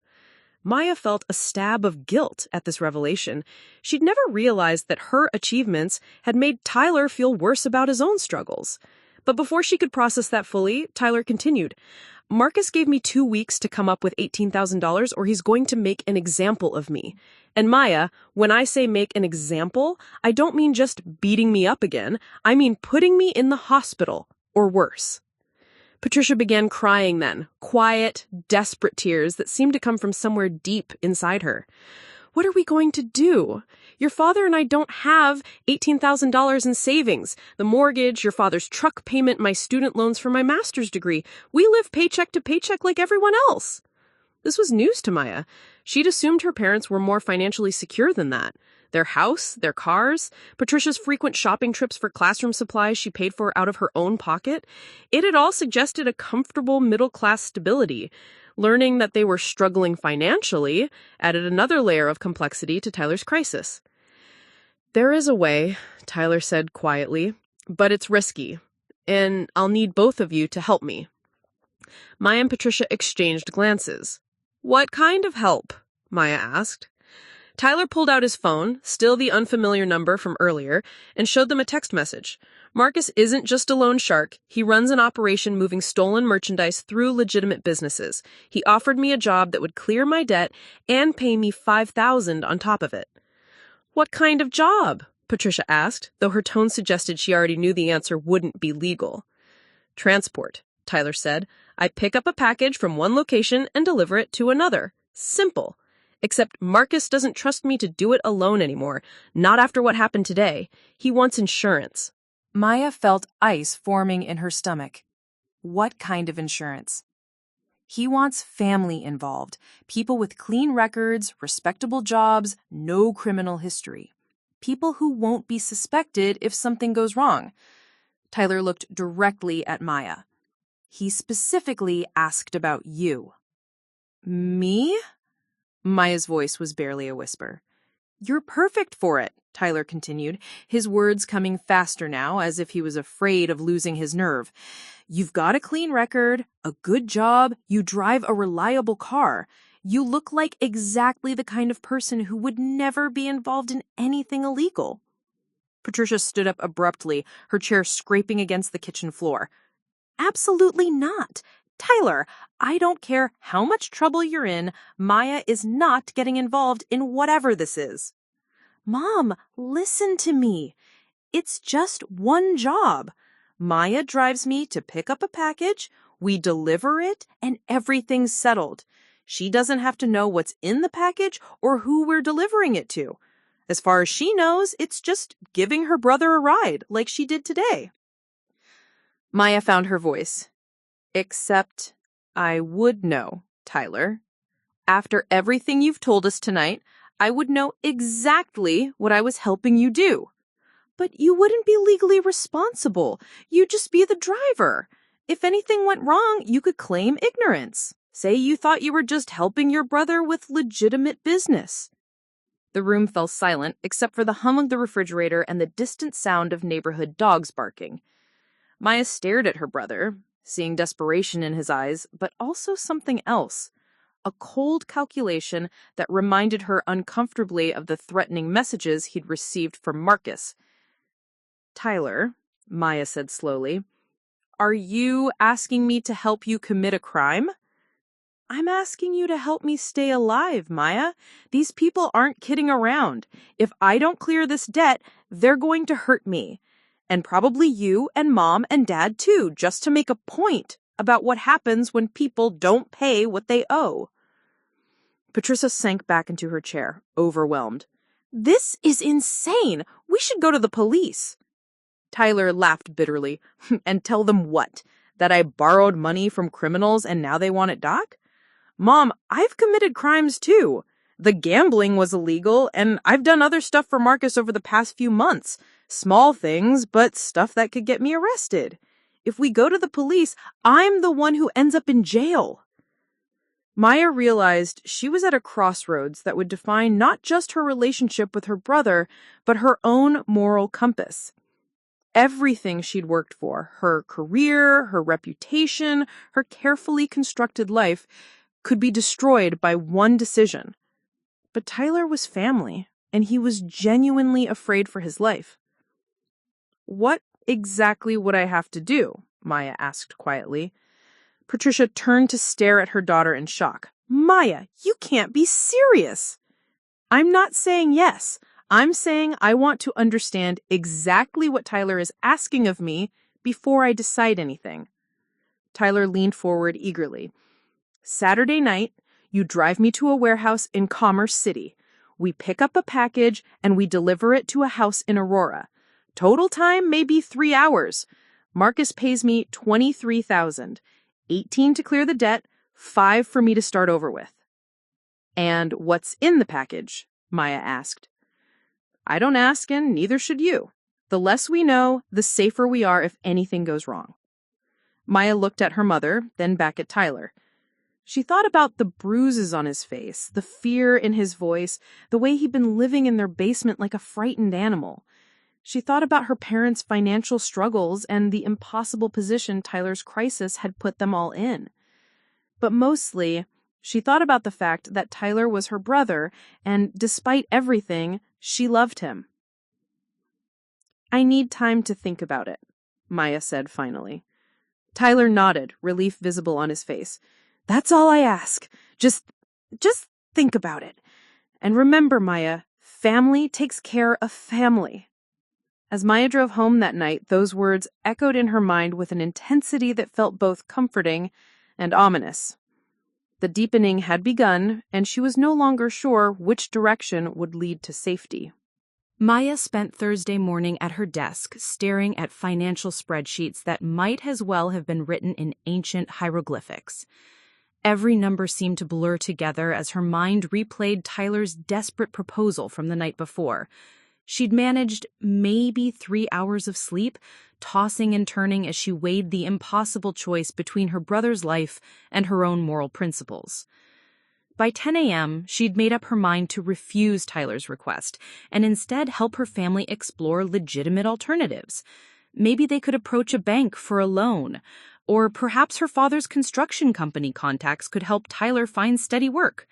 Maya felt a stab of guilt at this revelation. She'd never realized that her achievements had made Tyler feel worse about his own struggles. But before she could process that fully, Tyler continued. Marcus gave me 2 weeks to come up with $18,000 or he's going to make an example of me. And Maya, when I say make an example, I don't mean just beating me up again. I mean putting me in the hospital, or worse. Patricia began crying then, quiet, desperate tears that seemed to come from somewhere deep inside her. What are we going to do? Your father and I don't have $18,000 in savings. The mortgage, your father's truck payment, my student loans for my master's degree. We live paycheck to paycheck like everyone else. This was news to Maya. She'd assumed her parents were more financially secure than that. Their house, their cars, Patricia's frequent shopping trips for classroom supplies she paid for out of her own pocket. It had all suggested a comfortable middle-class stability. Learning that they were struggling financially added another layer of complexity to Tyler's crisis. There is a way, Tyler said quietly, but it's risky, and I'll need both of you to help me. Maya and Patricia exchanged glances. What kind of help? Maya asked. Tyler pulled out his phone, still the unfamiliar number from earlier, and showed them a text message. Marcus isn't just a loan shark. He runs an operation moving stolen merchandise through legitimate businesses. He offered me a job that would clear my debt and pay me $5,000 on top of it. What kind of job? Patricia asked, though her tone suggested she already knew the answer wouldn't be legal. Transport, Tyler said. I pick up a package from one location and deliver it to another. Simple. Except Marcus doesn't trust me to do it alone anymore, not after what happened today. He wants insurance. Maya felt ice forming in her stomach. What kind of insurance? He wants family involved, people with clean records, respectable jobs, no criminal history. People who won't be suspected if something goes wrong. Tyler looked directly at Maya. He specifically asked about you. Me? Maya's voice was barely a whisper. You're perfect for it, Tyler continued, his words coming faster now, as if he was afraid of losing his nerve. You've got a clean record, a good job, you drive a reliable car. You look like exactly the kind of person who would never be involved in anything illegal. Patricia stood up abruptly, her chair scraping against the kitchen floor. Absolutely not. Tyler, I don't care how much trouble you're in, Maya is not getting involved in whatever this is. Mom, listen to me. It's just one job. Maya drives me to pick up a package, we deliver it, and everything's settled. She doesn't have to know what's in the package or who we're delivering it to. As far as she knows, it's just giving her brother a ride, like she did today. Maya found her voice. Except I would know, Tyler. After everything you've told us tonight, I would know exactly what I was helping you do. But you wouldn't be legally responsible. You'd just be the driver. If anything went wrong, you could claim ignorance. Say you thought you were just helping your brother with legitimate business. The room fell silent, except for the hum of the refrigerator and the distant sound of neighborhood dogs barking. Maya stared at her brother, seeing desperation in his eyes, but also something else. A cold calculation that reminded her uncomfortably of the threatening messages he'd received from Marcus. Tyler, Maya said slowly, are you asking me to help you commit a crime? I'm asking you to help me stay alive, Maya. These people aren't kidding around. If I don't clear this debt, they're going to hurt me. And probably you and Mom and Dad too, just to make a point about what happens when people don't pay what they owe. Patricia sank back into her chair, overwhelmed. This is insane. We should go to the police. Tyler laughed bitterly. And tell them what? That I borrowed money from criminals and now they want it back? Mom, I've committed crimes too. The gambling was illegal, and I've done other stuff for Marcus over the past few months. Small things, but stuff that could get me arrested. If we go to the police, I'm the one who ends up in jail. Maya realized she was at a crossroads that would define not just her relationship with her brother, but her own moral compass. Everything she'd worked for, her career, her reputation, her carefully constructed life, could be destroyed by one decision. But Tyler was family, and he was genuinely afraid for his life. "What exactly would I have to do?" Maya asked quietly. Patricia turned to stare at her daughter in shock. "Maya, you can't be serious!" "I'm not saying yes. I'm saying I want to understand exactly what Tyler is asking of me before I decide anything." Tyler leaned forward eagerly. "Saturday night, you drive me to a warehouse in Commerce City. We pick up a package and we deliver it to a house in Aurora. Total time may be 3 hours. Marcus pays me $23,000, 18 to clear the debt, 5 for me to start over with." "And what's in the package?" Maya asked. "I don't ask, and neither should you. The less we know, the safer we are if anything goes wrong." Maya looked at her mother, then back at Tyler. She thought about the bruises on his face, the fear in his voice, the way he'd been living in their basement like a frightened animal. She thought about her parents' financial struggles and the impossible position Tyler's crisis had put them all in. But mostly, she thought about the fact that Tyler was her brother, and despite everything, she loved him. "I need time to think about it," Maya said finally. Tyler nodded, relief visible on his face. "That's all I ask. Just think about it. And remember, Maya, family takes care of family." As Maya drove home that night, those words echoed in her mind with an intensity that felt both comforting and ominous. The deepening had begun, and she was no longer sure which direction would lead to safety. Maya spent Thursday morning at her desk, staring at financial spreadsheets that might as well have been written in ancient hieroglyphics. Every number seemed to blur together as her mind replayed Tyler's desperate proposal from the night before. She'd managed maybe 3 hours of sleep, tossing and turning as she weighed the impossible choice between her brother's life and her own moral principles. By 10 a.m., she'd made up her mind to refuse Tyler's request and instead help her family explore legitimate alternatives. Maybe they could approach a bank for a loan, or perhaps her father's construction company contacts could help Tyler find steady work.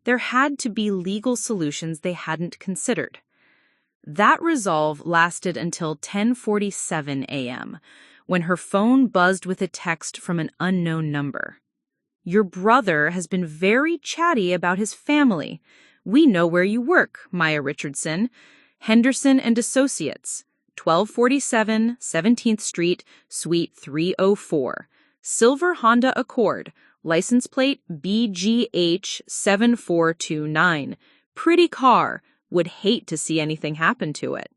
There had to be legal solutions they hadn't considered. That resolve lasted until 10:47 a.m., when her phone buzzed with a text from an unknown number. "Your brother has been very chatty about his family. We know where you work, Maya Richardson. Henderson and Associates, 1247 17th Street, Suite 304. Silver Honda Accord, license plate BGH 7429. Pretty car. Would hate to see anything happen to it."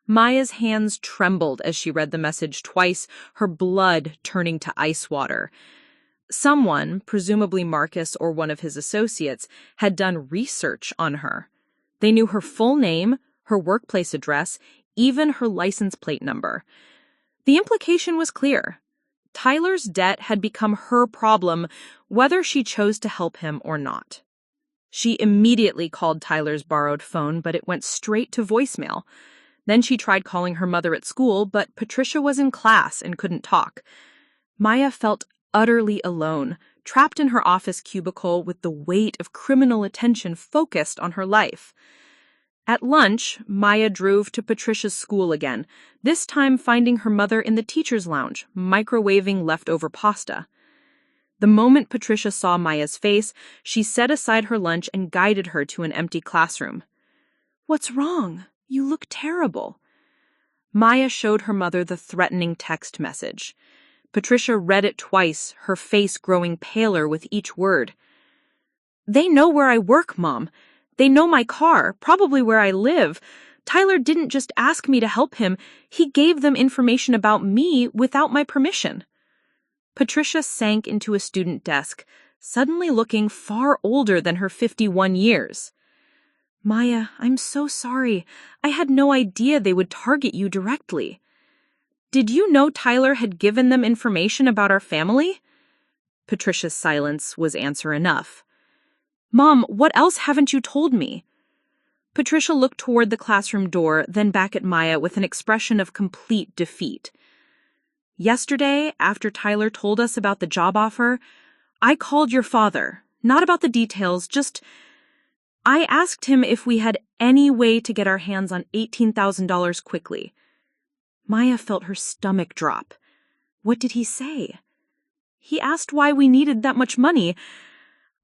Maya's hands trembled as she read the message twice, her blood turning to ice water. Someone, presumably Marcus or one of his associates, had done research on her. They knew her full name, her workplace address, even her license plate number. The implication was clear. Tyler's debt had become her problem, whether she chose to help him or not. She immediately called Tyler's borrowed phone, but it went straight to voicemail. Then she tried calling her mother at school, but Patricia was in class and couldn't talk. Maya felt utterly alone, trapped in her office cubicle with the weight of criminal attention focused on her life. At lunch, Maya drove to Patricia's school again, this time finding her mother in the teacher's lounge, microwaving leftover pasta. The moment Patricia saw Maya's face, she set aside her lunch and guided her to an empty classroom. "What's wrong? You look terrible." Maya showed her mother the threatening text message. Patricia read it twice, her face growing paler with each word. "They know where I work, Mom. They know my car, probably where I live. Tyler didn't just ask me to help him. He gave them information about me without my permission." Patricia sank into a student desk, suddenly looking far older than her 51 years. "Maya, I'm so sorry. I had no idea they would target you directly." "Did you know Tyler had given them information about our family?" Patricia's silence was answer enough. "Mom, what else haven't you told me?" Patricia looked toward the classroom door, then back at Maya with an expression of complete defeat. "Yesterday, after Tyler told us about the job offer, I called your father. Not about the details, just... I asked him if we had any way to get our hands on $18,000 quickly. Maya felt her stomach drop. What did he say? He asked why we needed that much money.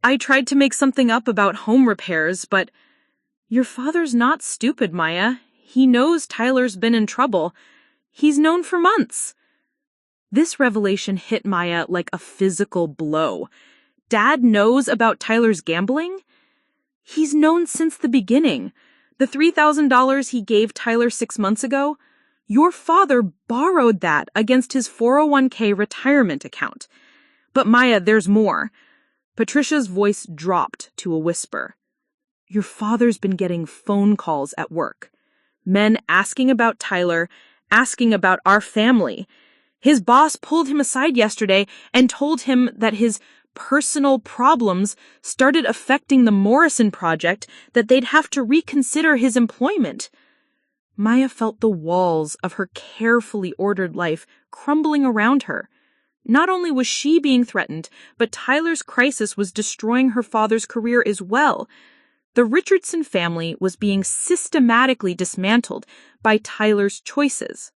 I tried to make something up about home repairs, but... Your father's not stupid, Maya. He knows Tyler's been in trouble. He's known for months. This revelation hit Maya like a physical blow. Dad knows about Tyler's gambling? He's known since the beginning. The $3,000 he gave Tyler 6 months ago, your father borrowed that against his 401k retirement account. But Maya, there's more. Patricia's voice dropped to a whisper. Your father's been getting phone calls at work. Men asking about Tyler, asking about our family. His boss pulled him aside yesterday and told him that his personal problems started affecting the Morrison project, that they'd have to reconsider his employment. Maya felt the walls of her carefully ordered life crumbling around her. Not only was she being threatened, but Tyler's crisis was destroying her father's career as well. The Richardson family was being systematically dismantled by Tyler's choices.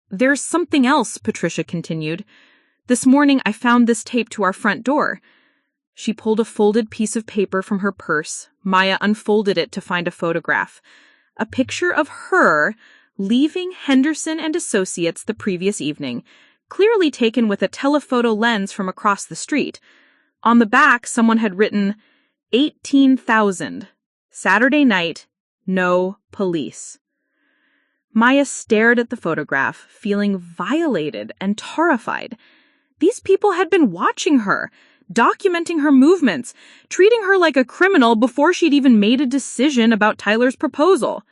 There's something else, Patricia continued. This morning I found this taped to our front door. She pulled a folded piece of paper from her purse. Maya unfolded it to find a photograph. A picture of her leaving Henderson and Associates the previous evening, clearly taken with a telephoto lens from across the street. On the back, someone had written, 18,000. Saturday night, no police. Maya stared at the photograph, feeling violated and terrified. These people had been watching her, documenting her movements, treating her like a criminal before she'd even made a decision about Tyler's proposal.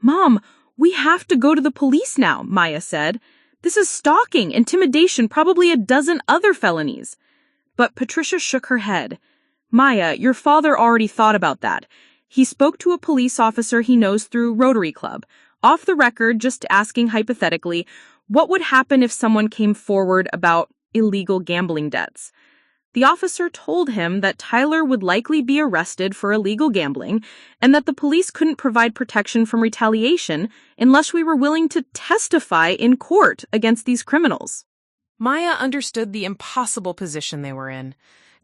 Mom, we have to go to the police now, Maya said. This is stalking, intimidation, probably a dozen other felonies. But Patricia shook her head. Maya, your father already thought about that. He spoke to a police officer he knows through Rotary Club. Off the record, just asking hypothetically, what would happen if someone came forward about illegal gambling debts? The officer told him that Tyler would likely be arrested for illegal gambling and that the police couldn't provide protection from retaliation unless we were willing to testify in court against these criminals. Maya understood the impossible position they were in.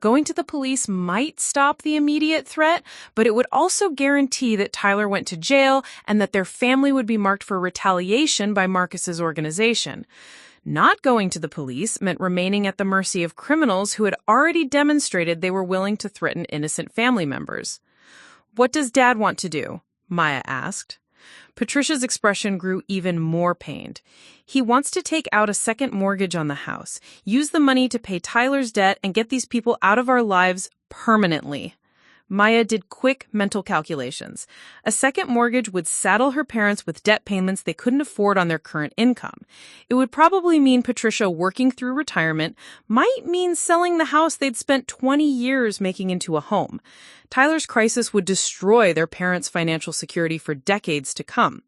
Going to the police might stop the immediate threat, but it would also guarantee that Tyler went to jail and that their family would be marked for retaliation by Marcus's organization. Not going to the police meant remaining at the mercy of criminals who had already demonstrated they were willing to threaten innocent family members. What does Dad want to do? Maya asked. Patricia's expression grew even more pained. He wants to take out a second mortgage on the house, use the money to pay Tyler's debt, and get these people out of our lives permanently. Maya did quick mental calculations. A second mortgage would saddle her parents with debt payments they couldn't afford on their current income. It would probably mean Patricia working through retirement, might mean selling the house they'd spent 20 years making into a home. Tyler's crisis would destroy their parents' financial security for decades to come.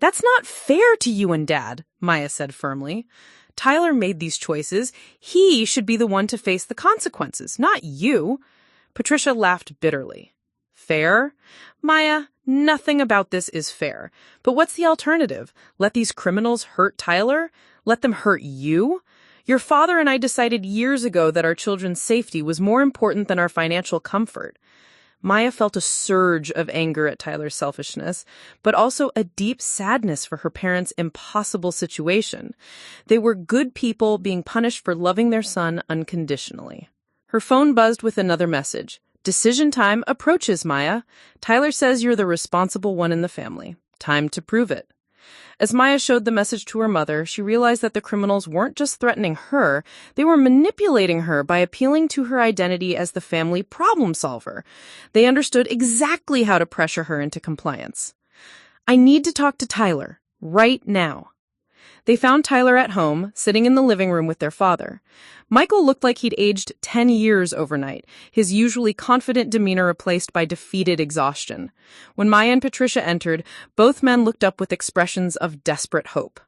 That's not fair to you and Dad, Maya said firmly. Tyler made these choices. He should be the one to face the consequences, not you. Patricia laughed bitterly. Fair? Maya, nothing about this is fair. But what's the alternative? Let these criminals hurt Tyler? Let them hurt you? Your father and I decided years ago that our children's safety was more important than our financial comfort. Maya felt a surge of anger at Tyler's selfishness, but also a deep sadness for her parents' impossible situation. They were good people being punished for loving their son unconditionally. Her phone buzzed with another message. Decision time approaches, Maya. Tyler says you're the responsible one in the family. Time to prove it. As Maya showed the message to her mother, she realized that the criminals weren't just threatening her, they were manipulating her by appealing to her identity as the family problem solver. They understood exactly how to pressure her into compliance. I need to talk to Tyler, right now. They found Tyler at home, sitting in the living room with their father. Michael looked like he'd aged 10 years overnight, his usually confident demeanor replaced by defeated exhaustion. When Maya and Patricia entered, both men looked up with expressions of desperate hope.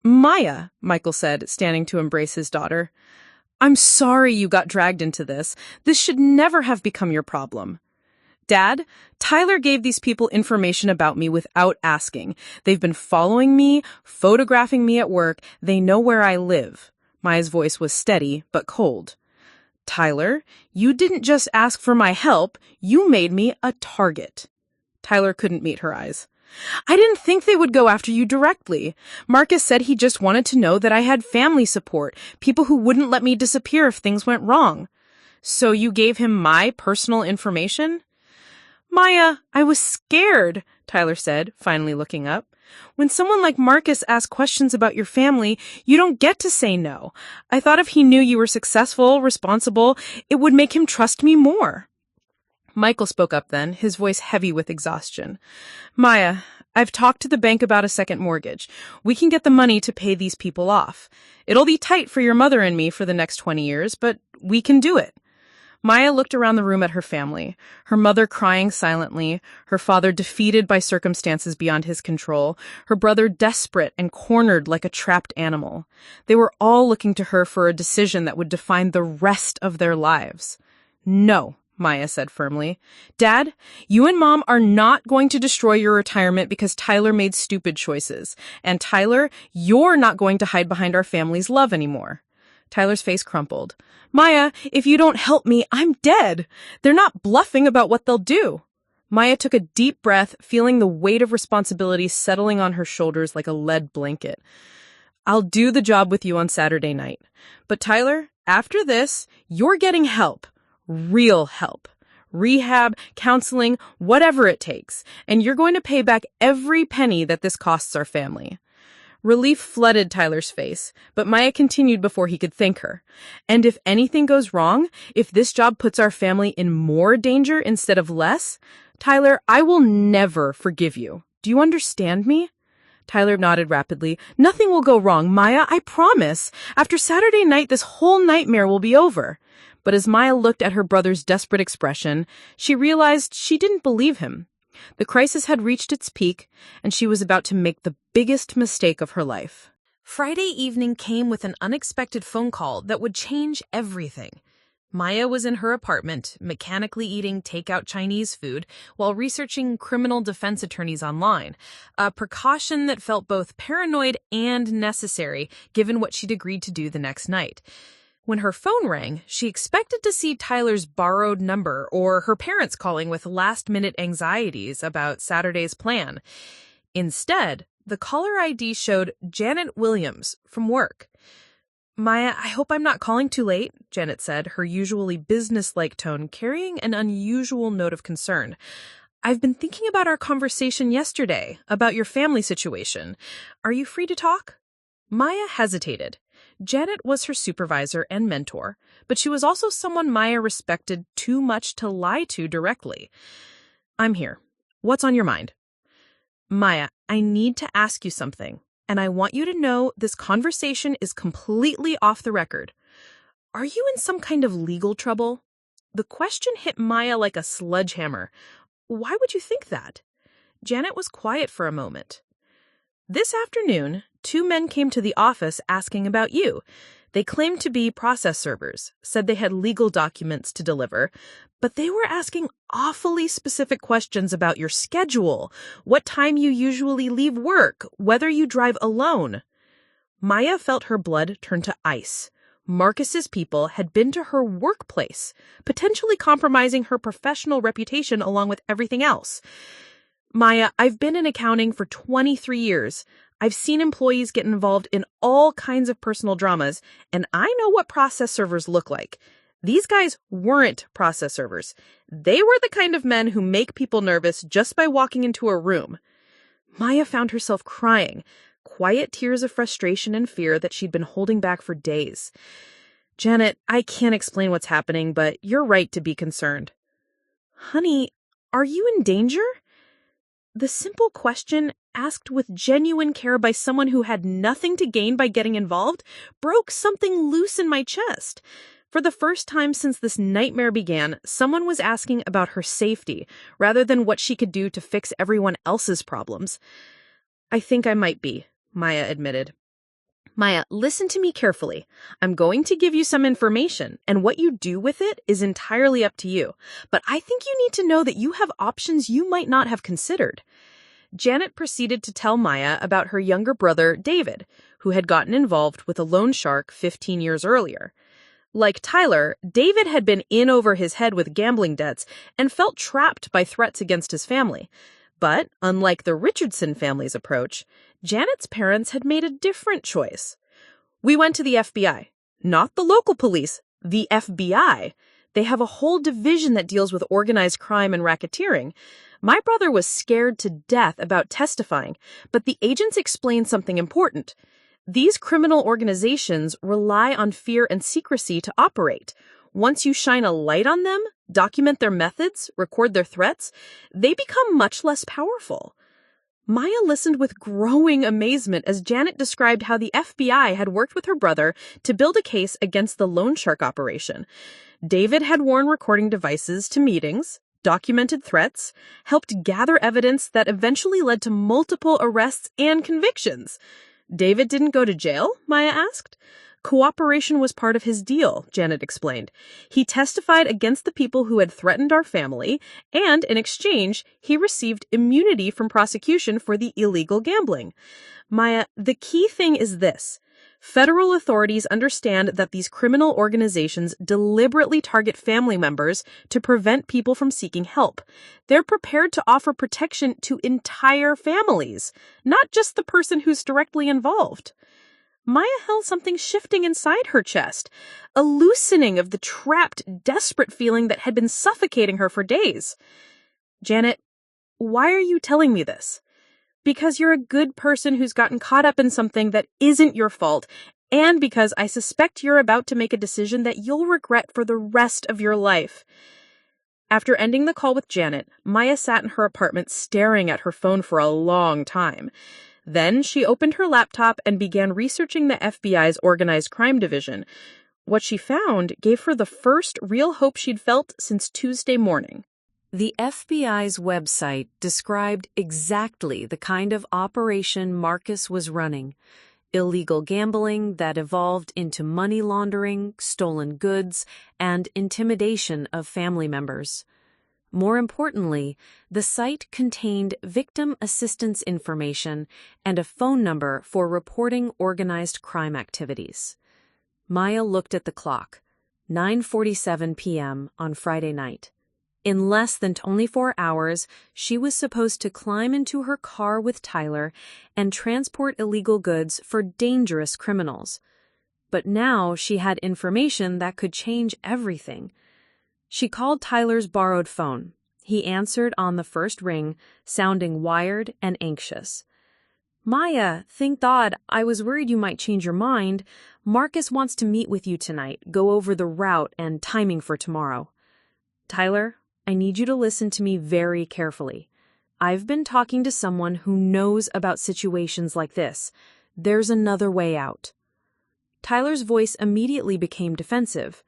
Maya, Michael said, standing to embrace his daughter, I'm sorry you got dragged into this. This should never have become your problem. Dad, Tyler gave these people information about me without asking. They've been following me, photographing me at work. They know where I live. Maya's voice was steady but cold. Tyler, you didn't just ask for my help. You made me a target. Tyler couldn't meet her eyes. I didn't think they would go after you directly. Marcus said he just wanted to know that I had family support, people who wouldn't let me disappear if things went wrong. So you gave him my personal information? Maya, I was scared, Tyler said, finally looking up. When someone like Marcus asks questions about your family, you don't get to say no. I thought if he knew you were successful, responsible, it would make him trust me more. Michael spoke up then, his voice heavy with exhaustion. Maya, I've talked to the bank about a second mortgage. We can get the money to pay these people off. It'll be tight for your mother and me for the next 20 years, but we can do it. Maya looked around the room at her family, her mother crying silently, her father defeated by circumstances beyond his control, her brother desperate and cornered like a trapped animal. They were all looking to her for a decision that would define the rest of their lives. No, Maya said firmly. Dad, you and Mom are not going to destroy your retirement because Tyler made stupid choices. And Tyler, you're not going to hide behind our family's love anymore. Tyler's face crumpled. Maya, if you don't help me, I'm dead. They're not bluffing about what they'll do. Maya took a deep breath, feeling the weight of responsibility settling on her shoulders like a lead blanket. I'll do the job with you on Saturday night. But Tyler, after this, you're getting help. Real help. Rehab, counseling, whatever it takes. And you're going to pay back every penny that this costs our family. Relief flooded Tyler's face, but Maya continued before he could thank her. And if anything goes wrong, if this job puts our family in more danger instead of less, Tyler, I will never forgive you. Do you understand me? Tyler nodded rapidly. Nothing will go wrong, Maya, I promise. After Saturday night, this whole nightmare will be over. But as Maya looked at her brother's desperate expression, she realized she didn't believe him. The crisis had reached its peak, and she was about to make the biggest mistake of her life. Friday evening came with an unexpected phone call that would change everything. Maya was in her apartment, mechanically eating takeout Chinese food while researching criminal defense attorneys online, a precaution that felt both paranoid and necessary given what she'd agreed to do the next night. When her phone rang, she expected to see Tyler's borrowed number or her parents calling with last-minute anxieties about Saturday's plan. Instead, the caller ID showed Janet Williams from work. Maya, I hope I'm not calling too late, Janet said, her usually business-like tone carrying an unusual note of concern. I've been thinking about our conversation yesterday, about your family situation. Are you free to talk? Maya hesitated. Janet was her supervisor and mentor, but she was also someone Maya respected too much to lie to directly. I'm here. What's on your mind? Maya, I need to ask you something, and I want you to know this conversation is completely off the record. Are you in some kind of legal trouble? The question hit Maya like a sledgehammer. Why would you think that? Janet was quiet for a moment. This afternoon, 2 men came to the office asking about you. They claimed to be process servers, said they had legal documents to deliver, but they were asking awfully specific questions about your schedule, what time you usually leave work, whether you drive alone. Maya felt her blood turn to ice. Marcus's people had been to her workplace, potentially compromising her professional reputation along with everything else. Maya, I've been in accounting for 23 years. I've seen employees get involved in all kinds of personal dramas, and I know what process servers look like. These guys weren't process servers. They were the kind of men who make people nervous just by walking into a room. Maya found herself crying, quiet tears of frustration and fear that she'd been holding back for days. Janet, I can't explain what's happening, but you're right to be concerned. Honey, are you in danger? The simple question, asked with genuine care by someone who had nothing to gain by getting involved, broke something loose in my chest. For the first time since this nightmare began, someone was asking about her safety, rather than what she could do to fix everyone else's problems. I think I might be, Maya admitted. Maya, listen to me carefully. I'm going to give you some information, and what you do with it is entirely up to you. But I think you need to know that you have options you might not have considered. Janet proceeded to tell Maya about her younger brother, David, who had gotten involved with a loan shark 15 years earlier. Like Tyler, David had been in over his head with gambling debts and felt trapped by threats against his family. But, unlike the Richardson family's approach, Janet's parents had made a different choice. We went to the FBI. Not the local police, the FBI. They have a whole division that deals with organized crime and racketeering. My brother was scared to death about testifying, but the agents explained something important. These criminal organizations rely on fear and secrecy to operate. Once you shine a light on them, document their methods, record their threats, they become much less powerful. Maya listened with growing amazement as Janet described how the FBI had worked with her brother to build a case against the loan shark operation. David had worn recording devices to meetings, documented threats, helped gather evidence that eventually led to multiple arrests and convictions. David didn't go to jail? Maya asked. Cooperation was part of his deal, Janet explained. He testified against the people who had threatened our family, and in exchange, he received immunity from prosecution for the illegal gambling. Maya, the key thing is this. Federal authorities understand that these criminal organizations deliberately target family members to prevent people from seeking help. They're prepared to offer protection to entire families, not just the person who's directly involved. Maya held something shifting inside her chest, a loosening of the trapped, desperate feeling that had been suffocating her for days. Janet, why are you telling me this? Because you're a good person who's gotten caught up in something that isn't your fault, and because I suspect you're about to make a decision that you'll regret for the rest of your life. After ending the call with Janet, Maya sat in her apartment staring at her phone for a long time. Then she opened her laptop and began researching the FBI's organized crime division. What she found gave her the first real hope she'd felt since Tuesday morning. The FBI's website described exactly the kind of operation Marcus was running. Illegal gambling that evolved into money laundering, stolen goods, and intimidation of family members. More importantly, the site contained victim assistance information and a phone number for reporting organized crime activities. Maya looked at the clock, 9:47 p.m. on Friday night. In less than 24 hours, she was supposed to climb into her car with Tyler and transport illegal goods for dangerous criminals. But now she had information that could change everything. She called Tyler's borrowed phone. He answered on the first ring, sounding wired and anxious. "Maya, thank God, I was worried you might change your mind. Marcus wants to meet with you tonight, go over the route and timing for tomorrow." "Tyler, I need you to listen to me very carefully. I've been talking to someone who knows about situations like this. There's another way out." Tyler's voice immediately became defensive.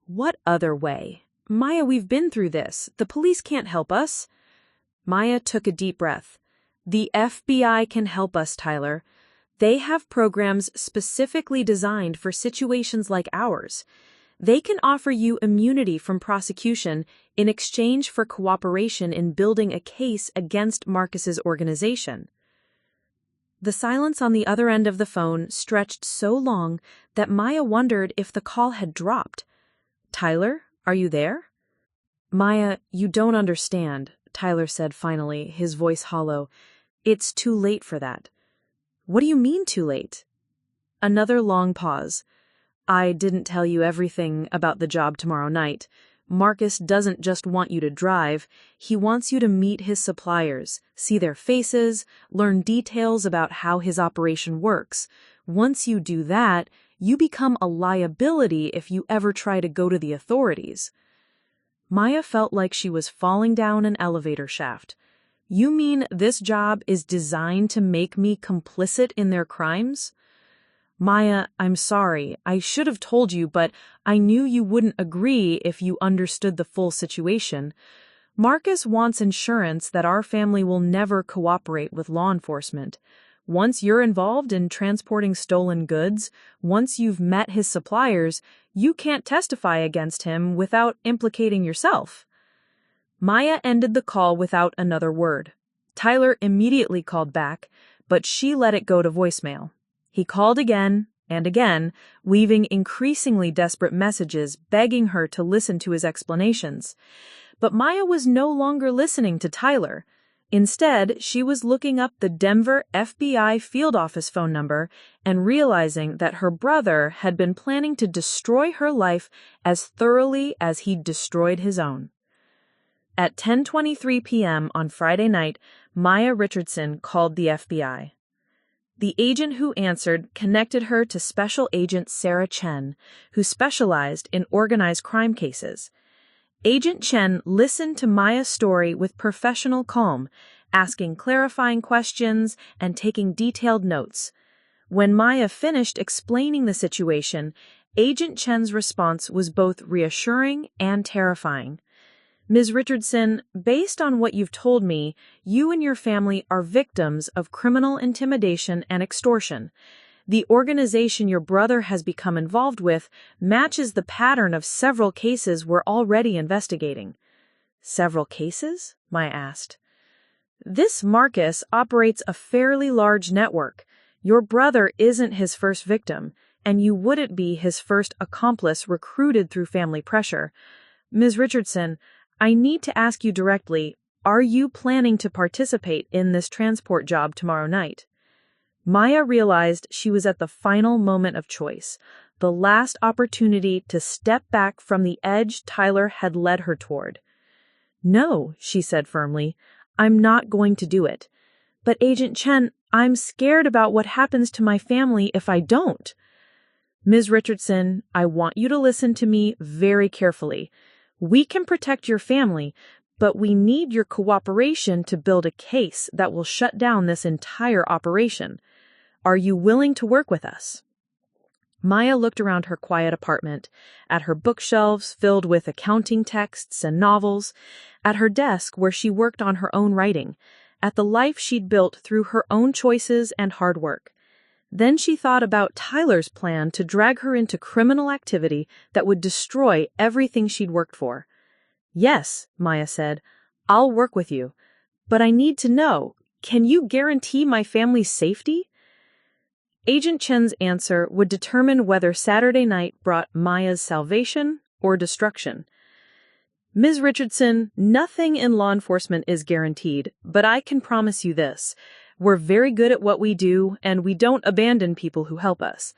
"What other way? Maya, we've been through this. The police can't help us." Maya took a deep breath. "The FBI can help us, Tyler. They have programs specifically designed for situations like ours. They can offer you immunity from prosecution in exchange for cooperation in building a case against Marcus's organization." The silence on the other end of the phone stretched so long that Maya wondered if the call had dropped. "Tyler, are you there?" "Maya, you don't understand," Tyler said finally, his voice hollow. "It's too late for that." "What do you mean too late?" Another long pause. "I didn't tell you everything about the job tomorrow night. Marcus doesn't just want you to drive. He wants you to meet his suppliers, see their faces, learn details about how his operation works. Once you do that, you become a liability if you ever try to go to the authorities." Maya felt like she was falling down an elevator shaft. "You mean this job is designed to make me complicit in their crimes?" "Maya, I'm sorry. I should have told you, but I knew you wouldn't agree if you understood the full situation. Marcus wants insurance that our family will never cooperate with law enforcement. Once you're involved in transporting stolen goods, once you've met his suppliers, you can't testify against him without implicating yourself. Maya ended the call without another word. Tyler immediately called back, but she let it go to voicemail. He called again and again, leaving increasingly desperate messages begging her to listen to his explanations. But Maya was no longer listening to Tyler. Instead, she was looking up the Denver FBI field office phone number and realizing that her brother had been planning to destroy her life as thoroughly as he'd destroyed his own. At 10:23 p.m. on Friday night, Maya Richardson called the FBI. The agent who answered connected her to Special Agent Sarah Chen, who specialized in organized crime cases. Agent Chen listened to Maya's story with professional calm, asking clarifying questions and taking detailed notes. When Maya finished explaining the situation, Agent Chen's response was both reassuring and terrifying. Ms. Richardson, based on what you've told me, you and your family are victims of criminal intimidation and extortion. The organization your brother has become involved with matches the pattern of several cases we're already investigating. Several cases? Maya asked. This Marcus operates a fairly large network. Your brother isn't his first victim, and you wouldn't be his first accomplice recruited through family pressure. Ms. Richardson, I need to ask you directly, are you planning to participate in this transport job tomorrow night? Maya realized she was at the final moment of choice, the last opportunity to step back from the edge Tyler had led her toward. No, she said firmly, I'm not going to do it. But Agent Chen, I'm scared about what happens to my family if I don't. Ms. Richardson, I want you to listen to me very carefully. We can protect your family, but we need your cooperation to build a case that will shut down this entire operation. Are you willing to work with us? Maya looked around her quiet apartment, at her bookshelves filled with accounting texts and novels, at her desk where she worked on her own writing, at the life she'd built through her own choices and hard work. Then she thought about Tyler's plan to drag her into criminal activity that would destroy everything she'd worked for. Yes, Maya said, I'll work with you. But I need to know, can you guarantee my family's safety? Agent Chen's answer would determine whether Saturday night brought Maya's salvation or destruction. Ms. Richardson, nothing in law enforcement is guaranteed, but I can promise you this. We're very good at what we do, and we don't abandon people who help us.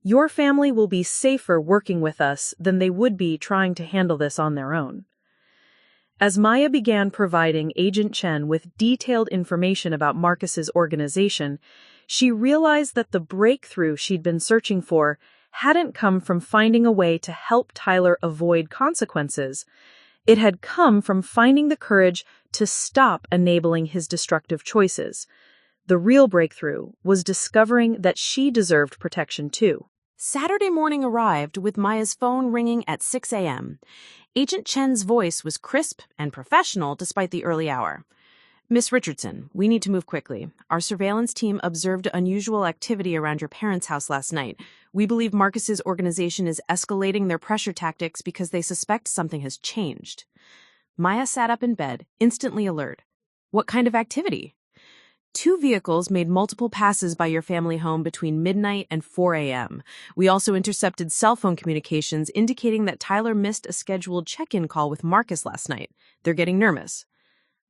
Your family will be safer working with us than they would be trying to handle this on their own. As Maya began providing Agent Chen with detailed information about Marcus's organization, she realized that the breakthrough she'd been searching for hadn't come from finding a way to help Tyler avoid consequences. It had come from finding the courage to stop enabling his destructive choices. The real breakthrough was discovering that she deserved protection too. Saturday morning arrived with Maya's phone ringing at 6 a.m. Agent Chen's voice was crisp and professional despite the early hour. Miss Richardson, we need to move quickly. Our surveillance team observed unusual activity around your parents' house last night. We believe Marcus's organization is escalating their pressure tactics because they suspect something has changed. Maya sat up in bed, instantly alert. What kind of activity? 2 vehicles made multiple passes by your family home between midnight and 4 a.m. We also intercepted cell phone communications indicating that Tyler missed a scheduled check-in call with Marcus last night. They're getting nervous.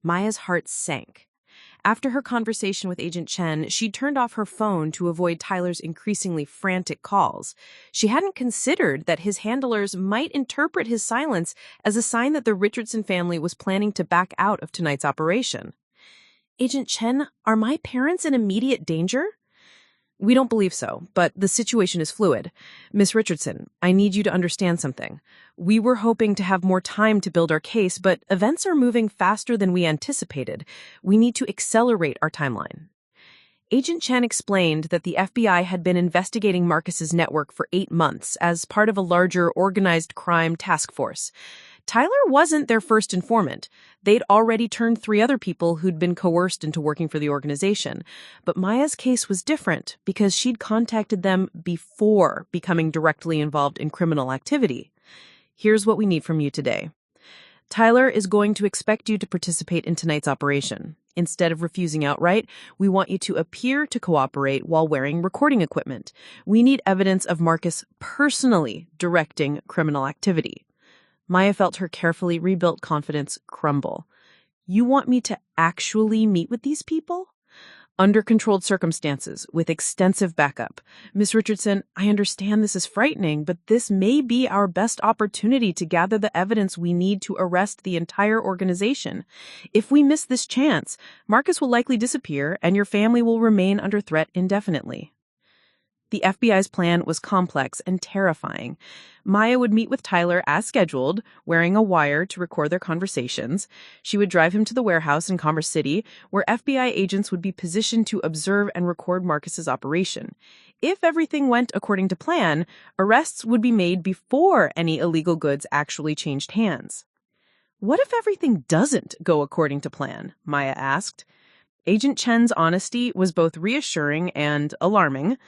Maya's heart sank. After her conversation with Agent Chen, she turned off her phone to avoid Tyler's increasingly frantic calls. She hadn't considered that his handlers might interpret his silence as a sign that the Richardson family was planning to back out of tonight's operation. Agent Chen, are my parents in immediate danger? We don't believe so, but the situation is fluid. Miss Richardson, I need you to understand something. We were hoping to have more time to build our case, but events are moving faster than we anticipated. We need to accelerate our timeline. Agent Chen explained that the FBI had been investigating Marcus's network for 8 months as part of a larger organized crime task force. Tyler wasn't their first informant. They'd already turned 3 other people who'd been coerced into working for the organization. But Maya's case was different because she'd contacted them before becoming directly involved in criminal activity. Here's what we need from you today. Tyler is going to expect you to participate in tonight's operation. Instead of refusing outright, we want you to appear to cooperate while wearing recording equipment. We need evidence of Marcus personally directing criminal activity. Maya felt her carefully rebuilt confidence crumble. You want me to actually meet with these people? Under controlled circumstances, with extensive backup. Miss Richardson, I understand this is frightening, but this may be our best opportunity to gather the evidence we need to arrest the entire organization. If we miss this chance, Marcus will likely disappear and your family will remain under threat indefinitely. The FBI's plan was complex and terrifying. Maya would meet with Tyler as scheduled, wearing a wire to record their conversations. She would drive him to the warehouse in Commerce City, where FBI agents would be positioned to observe and record Marcus's operation. If everything went according to plan, arrests would be made before any illegal goods actually changed hands. What if everything doesn't go according to plan? Maya asked. Agent Chen's honesty was both reassuring and alarming.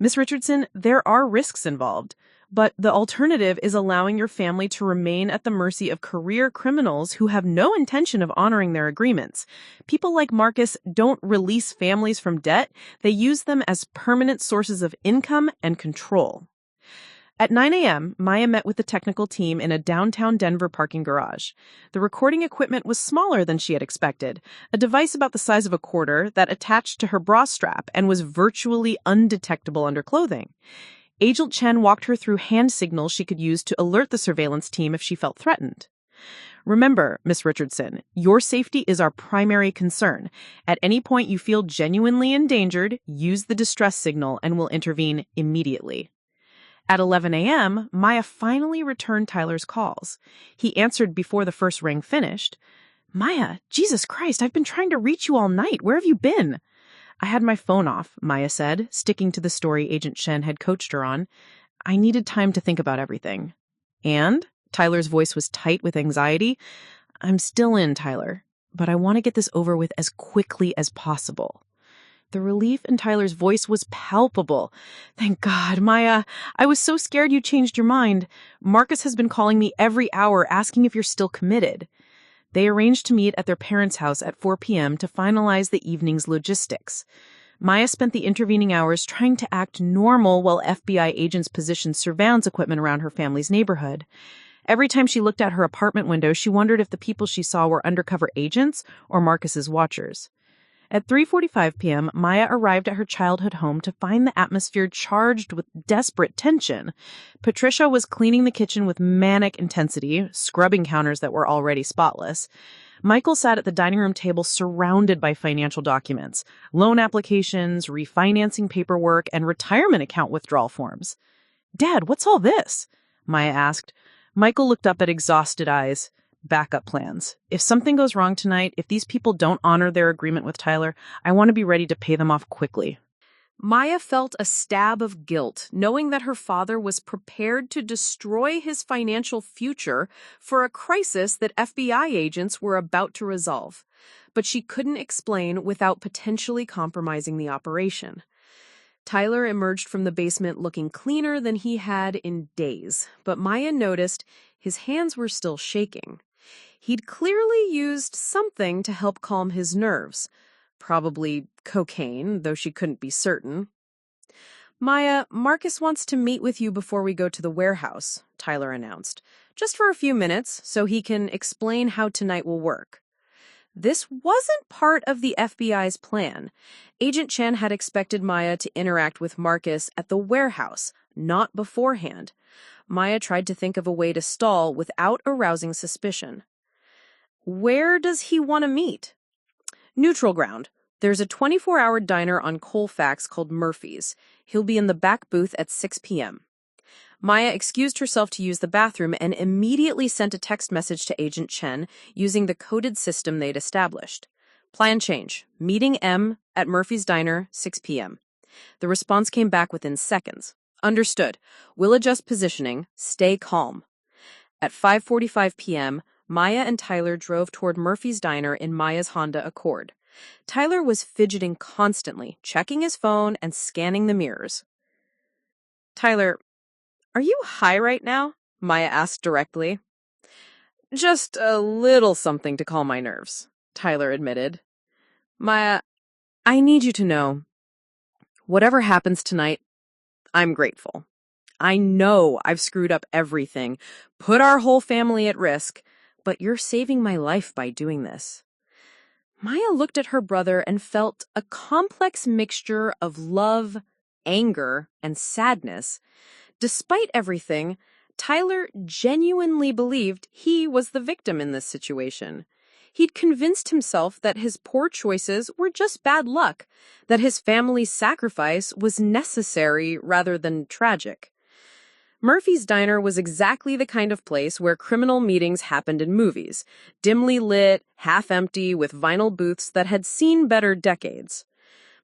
Miss Richardson, there are risks involved, but the alternative is allowing your family to remain at the mercy of career criminals who have no intention of honoring their agreements. People like Marcus don't release families from debt. They use them as permanent sources of income and control. At 9 a.m., Maya met with the technical team in a downtown Denver parking garage. The recording equipment was smaller than she had expected, a device about the size of a quarter that attached to her bra strap and was virtually undetectable under clothing. Agent Chen walked her through hand signals she could use to alert the surveillance team if she felt threatened. Remember, Miss Richardson, your safety is our primary concern. At any point you feel genuinely endangered, use the distress signal and we'll intervene immediately. At 11 a.m., Maya finally returned Tyler's calls. He answered before the first ring finished. Maya, Jesus Christ, I've been trying to reach you all night. Where have you been? I had my phone off, Maya said, sticking to the story Agent Chen had coached her on. I needed time to think about everything. And? Tyler's voice was tight with anxiety. I'm still in, Tyler, but I want to get this over with as quickly as possible. The relief in Tyler's voice was palpable. Thank God, Maya. I was so scared you changed your mind. Marcus has been calling me every hour asking if you're still committed. They arranged to meet at their parents' house at 4 p.m. to finalize the evening's logistics. Maya spent the intervening hours trying to act normal while FBI agents positioned surveillance equipment around her family's neighborhood. Every time she looked out her apartment window, she wondered if the people she saw were undercover agents or Marcus's watchers. At 3:45 p.m., Maya arrived at her childhood home to find the atmosphere charged with desperate tension. Patricia was cleaning the kitchen with manic intensity, scrubbing counters that were already spotless. Michael sat at the dining room table surrounded by financial documents, loan applications, refinancing paperwork, and retirement account withdrawal forms. Dad, what's all this? Maya asked. Michael looked up at exhausted eyes. Backup plans. If something goes wrong tonight, if these people don't honor their agreement with Tyler, I want to be ready to pay them off quickly. Maya felt a stab of guilt, knowing that her father was prepared to destroy his financial future for a crisis that FBI agents were about to resolve. But she couldn't explain without potentially compromising the operation. Tyler emerged from the basement looking cleaner than he had in days, but Maya noticed his hands were still shaking. He'd clearly used something to help calm his nerves. Probably cocaine, though she couldn't be certain. Maya, Marcus wants to meet with you before we go to the warehouse, Tyler announced. Just for a few minutes, so he can explain how tonight will work. This wasn't part of the FBI's plan. Agent Chen had expected Maya to interact with Marcus at the warehouse, not beforehand. Maya tried to think of a way to stall without arousing suspicion. Where does he want to meet? Neutral ground. There's a 24-hour diner on Colfax called Murphy's. He'll be in the back booth at 6 p.m. Maya excused herself to use the bathroom and immediately sent a text message to Agent Chen using the coded system they'd established. Plan change. Meeting M at Murphy's Diner, 6 p.m. The response came back within seconds. Understood. We'll adjust positioning. Stay calm. At 5:45 p.m., Maya and Tyler drove toward Murphy's Diner in Maya's Honda Accord. Tyler was fidgeting constantly, checking his phone and scanning the mirrors. "Tyler, are you high right now?" Maya asked directly. "Just a little something to calm my nerves," Tyler admitted. "Maya, I need you to know, whatever happens tonight, I'm grateful. I know I've screwed up everything, put our whole family at risk, but you're saving my life by doing this." Maya looked at her brother and felt a complex mixture of love, anger, and sadness. Despite everything, Tyler genuinely believed he was the victim in this situation. He'd convinced himself that his poor choices were just bad luck, that his family's sacrifice was necessary rather than tragic. Murphy's Diner was exactly the kind of place where criminal meetings happened in movies, dimly lit, half-empty, with vinyl booths that had seen better decades.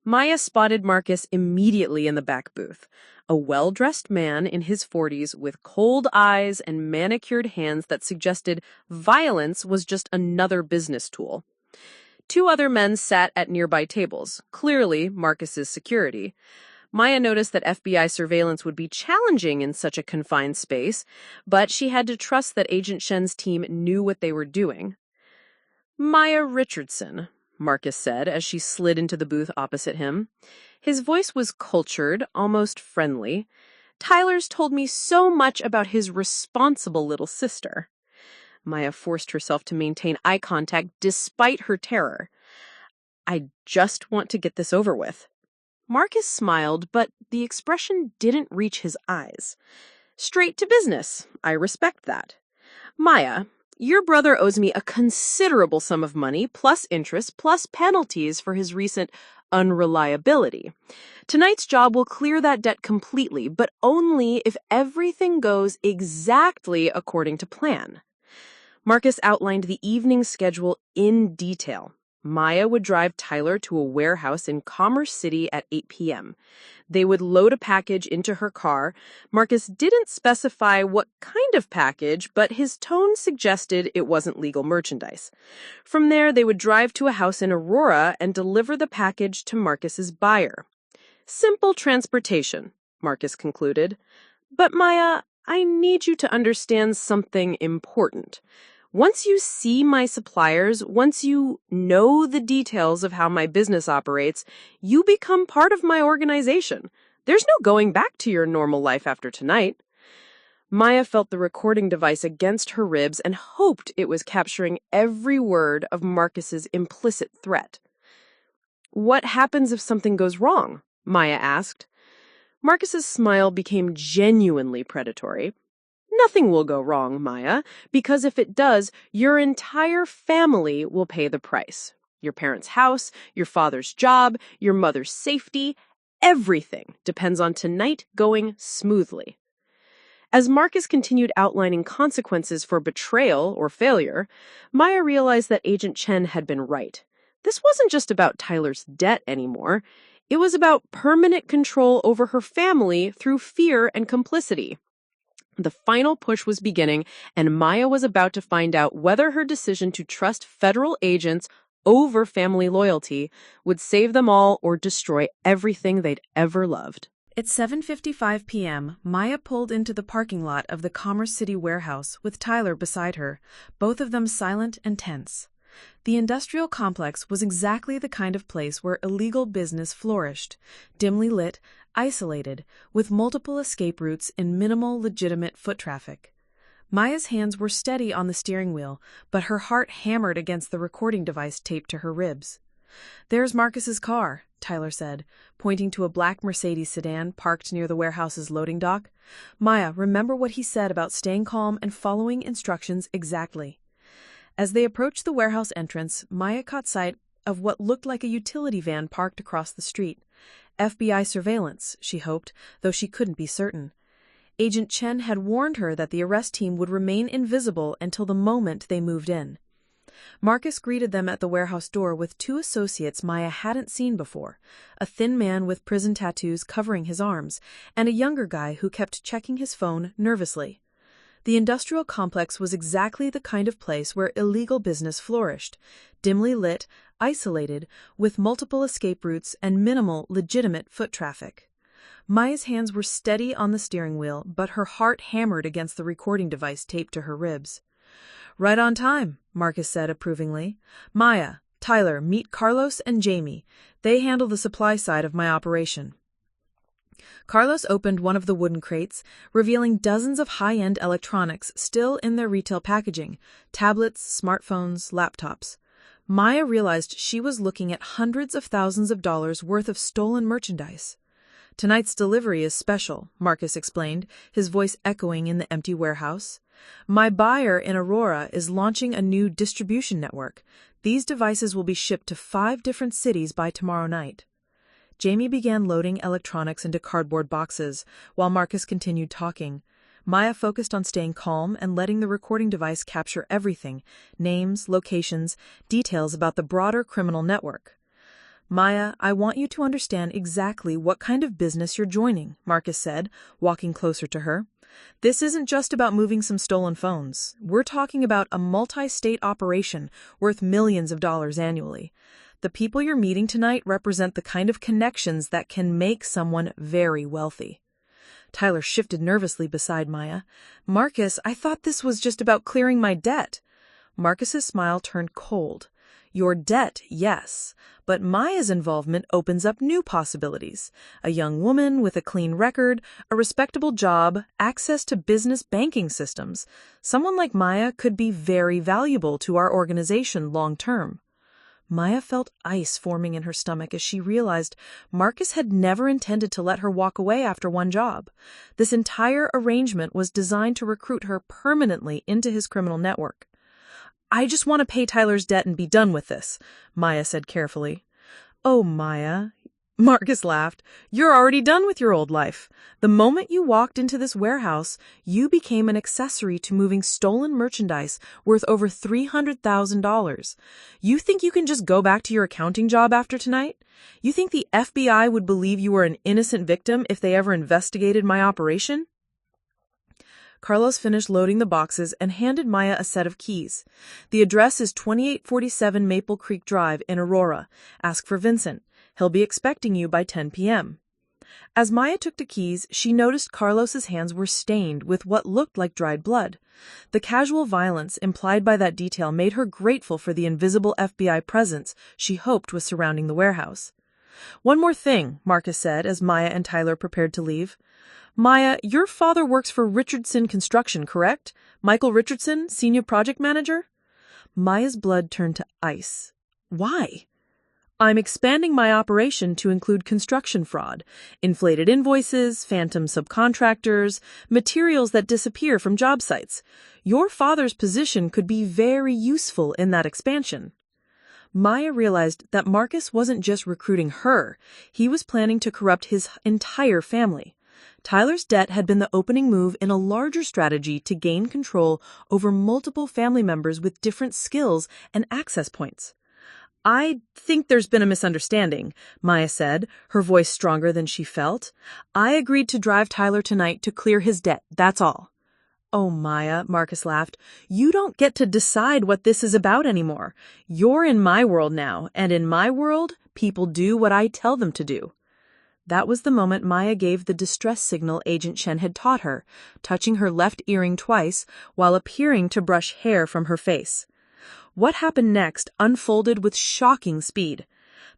Maya spotted Marcus immediately in the back booth, a well-dressed man in his 40s with cold eyes and manicured hands that suggested violence was just another business tool. Two other men sat at nearby tables, clearly Marcus's security. Maya noticed that FBI surveillance would be challenging in such a confined space, but she had to trust that Agent Shen's team knew what they were doing. "Maya Richardson," Marcus said as she slid into the booth opposite him. His voice was cultured, almost friendly. "Tyler's told me so much about his responsible little sister." Maya forced herself to maintain eye contact despite her terror. "I just want to get this over with." Marcus smiled, but the expression didn't reach his eyes. "Straight to business. I respect that. Maya, your brother owes me a considerable sum of money, plus interest, plus penalties for his recent unreliability. Tonight's job will clear that debt completely, but only if everything goes exactly according to plan." Marcus outlined the evening schedule in detail. Maya would drive Tyler to a warehouse in Commerce City at 8 p.m. They would load a package into her car. Marcus didn't specify what kind of package, but his tone suggested it wasn't legal merchandise. From there, they would drive to a house in Aurora and deliver the package to Marcus's buyer. "Simple transportation," Marcus concluded. "But Maya, I need you to understand something important. Once you see my suppliers, once you know the details of how my business operates, you become part of my organization. There's no going back to your normal life after tonight." Maya felt the recording device against her ribs and hoped it was capturing every word of Marcus's implicit threat. "What happens if something goes wrong?" Maya asked. Marcus's smile became genuinely predatory. "Nothing will go wrong, Maya, because if it does, your entire family will pay the price. Your parents' house, your father's job, your mother's safety, everything depends on tonight going smoothly." As Marcus continued outlining consequences for betrayal or failure, Maya realized that Agent Chen had been right. This wasn't just about Tyler's debt anymore. It was about permanent control over her family through fear and complicity. The final push was beginning, and Maya was about to find out whether her decision to trust federal agents over family loyalty would save them all or destroy everything they'd ever loved. At 7:55 p.m., Maya pulled into the parking lot of the Commerce City warehouse with Tyler beside her, both of them silent and tense. The industrial complex was exactly the kind of place where illegal business flourished, dimly lit, isolated, with multiple escape routes and minimal legitimate foot traffic. Maya's hands were steady on the steering wheel, but her heart hammered against the recording device taped to her ribs. "There's Marcus's car," Tyler said, pointing to a black Mercedes sedan parked near the warehouse's loading dock. "Maya, remember what he said about staying calm and following instructions exactly." As they approached the warehouse entrance, Maya caught sight of what looked like a utility van parked across the street. FBI surveillance, she hoped, though she couldn't be certain. Agent Chen had warned her that the arrest team would remain invisible until the moment they moved in. Marcus greeted them at the warehouse door with two associates Maya hadn't seen before, a thin man with prison tattoos covering his arms, and a younger guy who kept checking his phone nervously. The industrial complex was exactly the kind of place where illegal business flourished, dimly lit, isolated, with multiple escape routes and minimal, legitimate foot traffic. Maya's hands were steady on the steering wheel, but her heart hammered against the recording device taped to her ribs. "Right on time," Marcus said approvingly. "Maya, Tyler, meet Carlos and Jamie. They handle the supply side of my operation." Carlos opened one of the wooden crates, revealing dozens of high-end electronics still in their retail packaging: tablets, smartphones, laptops. Maya realized she was looking at hundreds of thousands of dollars worth of stolen merchandise. "Tonight's delivery is special," Marcus explained, his voice echoing in the empty warehouse. "My buyer in Aurora is launching a new distribution network. These devices will be shipped to 5 different cities by tomorrow night." Jamie began loading electronics into cardboard boxes, while Marcus continued talking. Maya focused on staying calm and letting the recording device capture everything: names, locations, details about the broader criminal network. "Maya, I want you to understand exactly what kind of business you're joining," Marcus said, walking closer to her. "This isn't just about moving some stolen phones. We're talking about a multi-state operation worth millions of dollars annually. The people you're meeting tonight represent the kind of connections that can make someone very wealthy." Tyler shifted nervously beside Maya. "Marcus, I thought this was just about clearing my debt." Marcus's smile turned cold. "Your debt, yes, but Maya's involvement opens up new possibilities. A young woman with a clean record, a respectable job, access to business banking systems. Someone like Maya could be very valuable to our organization long term." Maya felt ice forming in her stomach as she realized Marcus had never intended to let her walk away after one job. This entire arrangement was designed to recruit her permanently into his criminal network. "I just want to pay Tyler's debt and be done with this," Maya said carefully. "Oh, Maya," Marcus laughed, "you're already done with your old life. The moment you walked into this warehouse, you became an accessory to moving stolen merchandise worth over $300,000. You think you can just go back to your accounting job after tonight? You think the FBI would believe you were an innocent victim if they ever investigated my operation?" Carlos finished loading the boxes and handed Maya a set of keys. "The address is 2847 Maple Creek Drive in Aurora. Ask for Vincent. He'll be expecting you by 10 p.m. As Maya took the keys, she noticed Carlos's hands were stained with what looked like dried blood. The casual violence implied by that detail made her grateful for the invisible FBI presence she hoped was surrounding the warehouse. "One more thing," Marcus said as Maya and Tyler prepared to leave. "Maya, your father works for Richardson Construction, correct? Michael Richardson, Senior Project Manager?" Maya's blood turned to ice. "Why?" "I'm expanding my operation to include construction fraud, inflated invoices, phantom subcontractors, materials that disappear from job sites. Your father's position could be very useful in that expansion." Maya realized that Marcus wasn't just recruiting her, he was planning to corrupt his entire family. Tyler's debt had been the opening move in a larger strategy to gain control over multiple family members with different skills and access points. "I think there's been a misunderstanding," Maya said, her voice stronger than she felt. "I agreed to drive Tyler tonight to clear his debt, that's all." "Oh, Maya," Marcus laughed, "you don't get to decide what this is about anymore. You're in my world now, and in my world, people do what I tell them to do." That was the moment Maya gave the distress signal Agent Chen had taught her, touching her left earring twice while appearing to brush hair from her face. What happened next unfolded with shocking speed.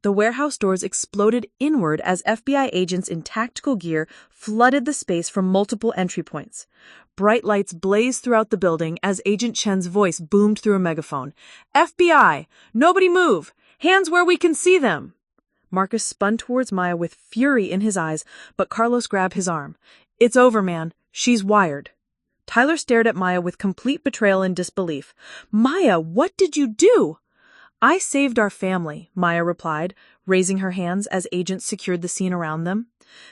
The warehouse doors exploded inward as FBI agents in tactical gear flooded the space from multiple entry points. Bright lights blazed throughout the building as Agent Chen's voice boomed through a megaphone. "FBI! Nobody move! Hands where we can see them!" Marcus spun towards Maya with fury in his eyes, but Carlos grabbed his arm. "It's over, man. She's wired." Tyler stared at Maya with complete betrayal and disbelief. "Maya, what did you do?" "I saved our family," Maya replied, raising her hands as agents secured the scene around them.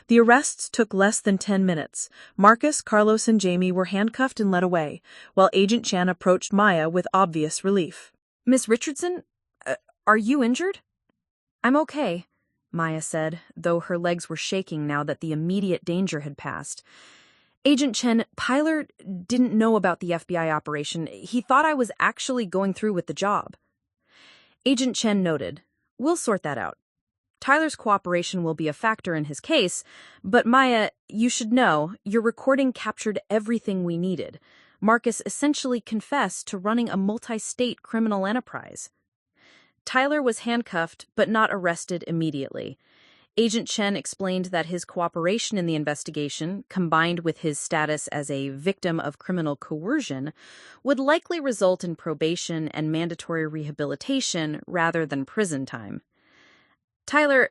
The arrests took less than 10 minutes. Marcus, Carlos, and Jamie were handcuffed and led away, while Agent Chan approached Maya with obvious relief. "Miss Richardson, are you injured?" "I'm okay," Maya said, though her legs were shaking now that the immediate danger had passed. Agent Chen, Tyler didn't know about the FBI operation. He thought I was actually going through with the job. Agent Chen noted, "We'll sort that out. Tyler's cooperation will be a factor in his case, but Maya, you should know, your recording captured everything we needed. Marcus essentially confessed to running a multi-state criminal enterprise." Tyler was handcuffed but not arrested immediately. Agent Chen explained that his cooperation in the investigation, combined with his status as a victim of criminal coercion, would likely result in probation and mandatory rehabilitation rather than prison time. "Tyler,"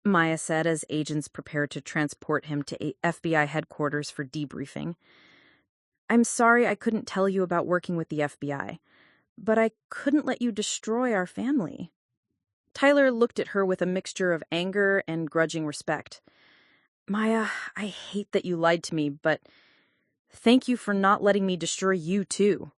Maya said as agents prepared to transport him to FBI headquarters for debriefing, "I'm sorry I couldn't tell you about working with the FBI, but I couldn't let you destroy our family." Tyler looked at her with a mixture of anger and grudging respect. "Maya, I hate that you lied to me, but thank you for not letting me destroy you too."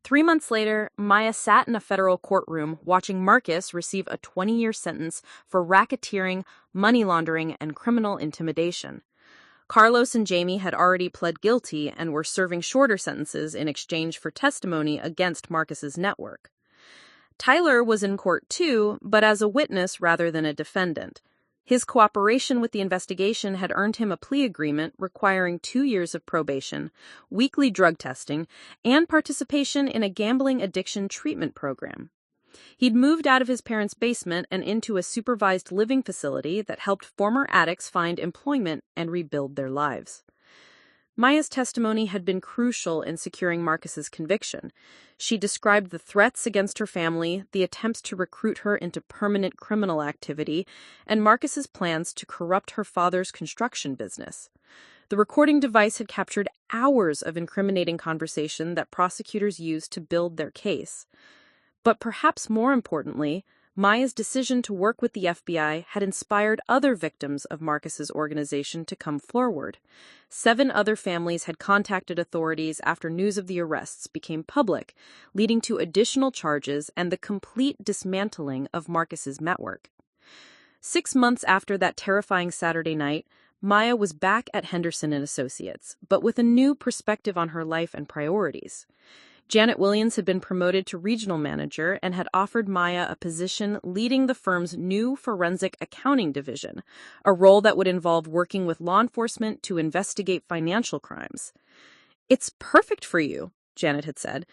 3 months later, Maya sat in a federal courtroom watching Marcus receive a 20-year sentence for racketeering, money laundering, and criminal intimidation. Carlos and Jamie had already pled guilty and were serving shorter sentences in exchange for testimony against Marcus's network. Tyler was in court too, but as a witness rather than a defendant. His cooperation with the investigation had earned him a plea agreement requiring 2 years of probation, weekly drug testing, and participation in a gambling addiction treatment program. He'd moved out of his parents' basement and into a supervised living facility that helped former addicts find employment and rebuild their lives. Maya's testimony had been crucial in securing Marcus's conviction. She described the threats against her family, the attempts to recruit her into permanent criminal activity, and Marcus's plans to corrupt her father's construction business. The recording device had captured hours of incriminating conversation that prosecutors used to build their case. But perhaps more importantly, Maya's decision to work with the FBI had inspired other victims of Marcus's organization to come forward. 7 other families had contacted authorities after news of the arrests became public, leading to additional charges and the complete dismantling of Marcus's network. 6 months after that terrifying Saturday night, Maya was back at Henderson Associates, but with a new perspective on her life and priorities. Janet Williams had been promoted to regional manager and had offered Maya a position leading the firm's new forensic accounting division, a role that would involve working with law enforcement to investigate financial crimes. "It's perfect for you," Janet had said.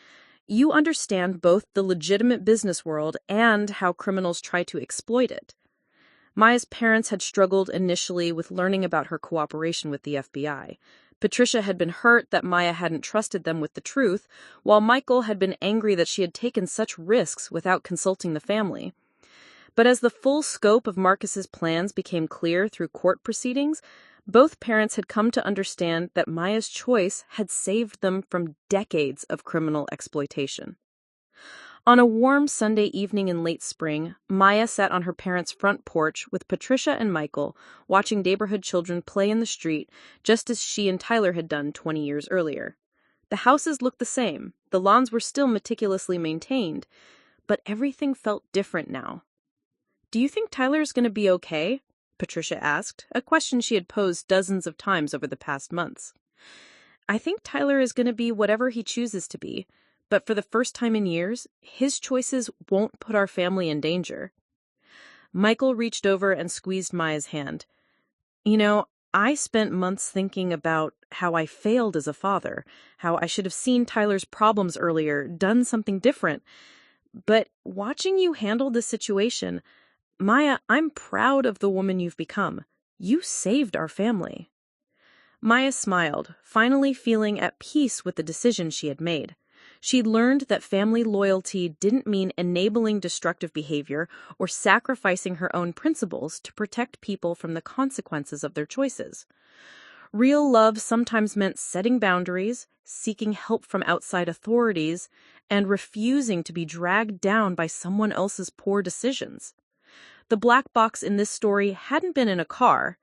"You understand both the legitimate business world and how criminals try to exploit it." Maya's parents had struggled initially with learning about her cooperation with the FBI. Patricia had been hurt that Maya hadn't trusted them with the truth, while Michael had been angry that she had taken such risks without consulting the family. But as the full scope of Marcus's plans became clear through court proceedings, both parents had come to understand that Maya's choice had saved them from decades of criminal exploitation. On a warm Sunday evening in late spring, Maya sat on her parents' front porch with Patricia and Michael, watching neighborhood children play in the street, just as she and Tyler had done 20 years earlier. The houses looked the same, the lawns were still meticulously maintained, but everything felt different now. "Do you think Tyler's going to be okay?" Patricia asked, a question she had posed dozens of times over the past months. "I think Tyler is going to be whatever he chooses to be. But for the first time in years, his choices won't put our family in danger." Michael reached over and squeezed Maya's hand. "You know, I spent months thinking about how I failed as a father, how I should have seen Tyler's problems earlier, done something different. But watching you handle this situation, Maya, I'm proud of the woman you've become. You saved our family." Maya smiled, finally feeling at peace with the decision she had made. She'd learned that family loyalty didn't mean enabling destructive behavior or sacrificing her own principles to protect people from the consequences of their choices. Real love sometimes meant setting boundaries, seeking help from outside authorities, and refusing to be dragged down by someone else's poor decisions. The black box in this story hadn't been in a car.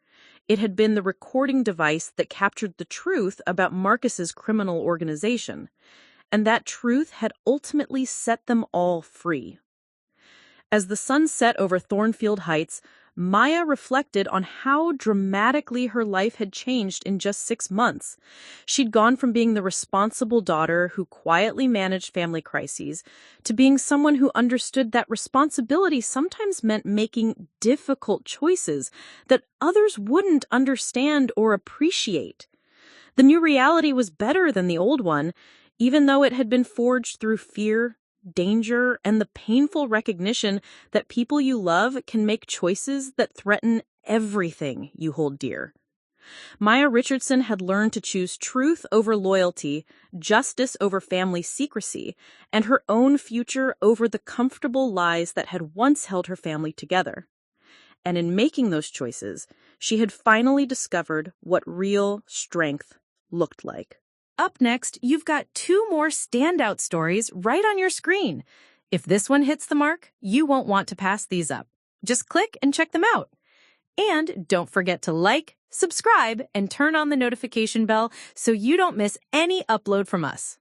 It had been the recording device that captured the truth about Marcus's criminal organization. And that truth had ultimately set them all free. As the sun set over Thornfield Heights, Maya reflected on how dramatically her life had changed in just 6 months. She'd gone from being the responsible daughter who quietly managed family crises to being someone who understood that responsibility sometimes meant making difficult choices that others wouldn't understand or appreciate. The new reality was better than the old one, even though it had been forged through fear, danger, and the painful recognition that people you love can make choices that threaten everything you hold dear. Maya Richardson had learned to choose truth over loyalty, justice over family secrecy, and her own future over the comfortable lies that had once held her family together. And in making those choices, she had finally discovered what real strength looked like. Up next, you've got 2 more standout stories right on your screen. If this one hits the mark, you won't want to pass these up. Just click and check them out. And don't forget to like, subscribe, and turn on the notification bell so you don't miss any upload from us.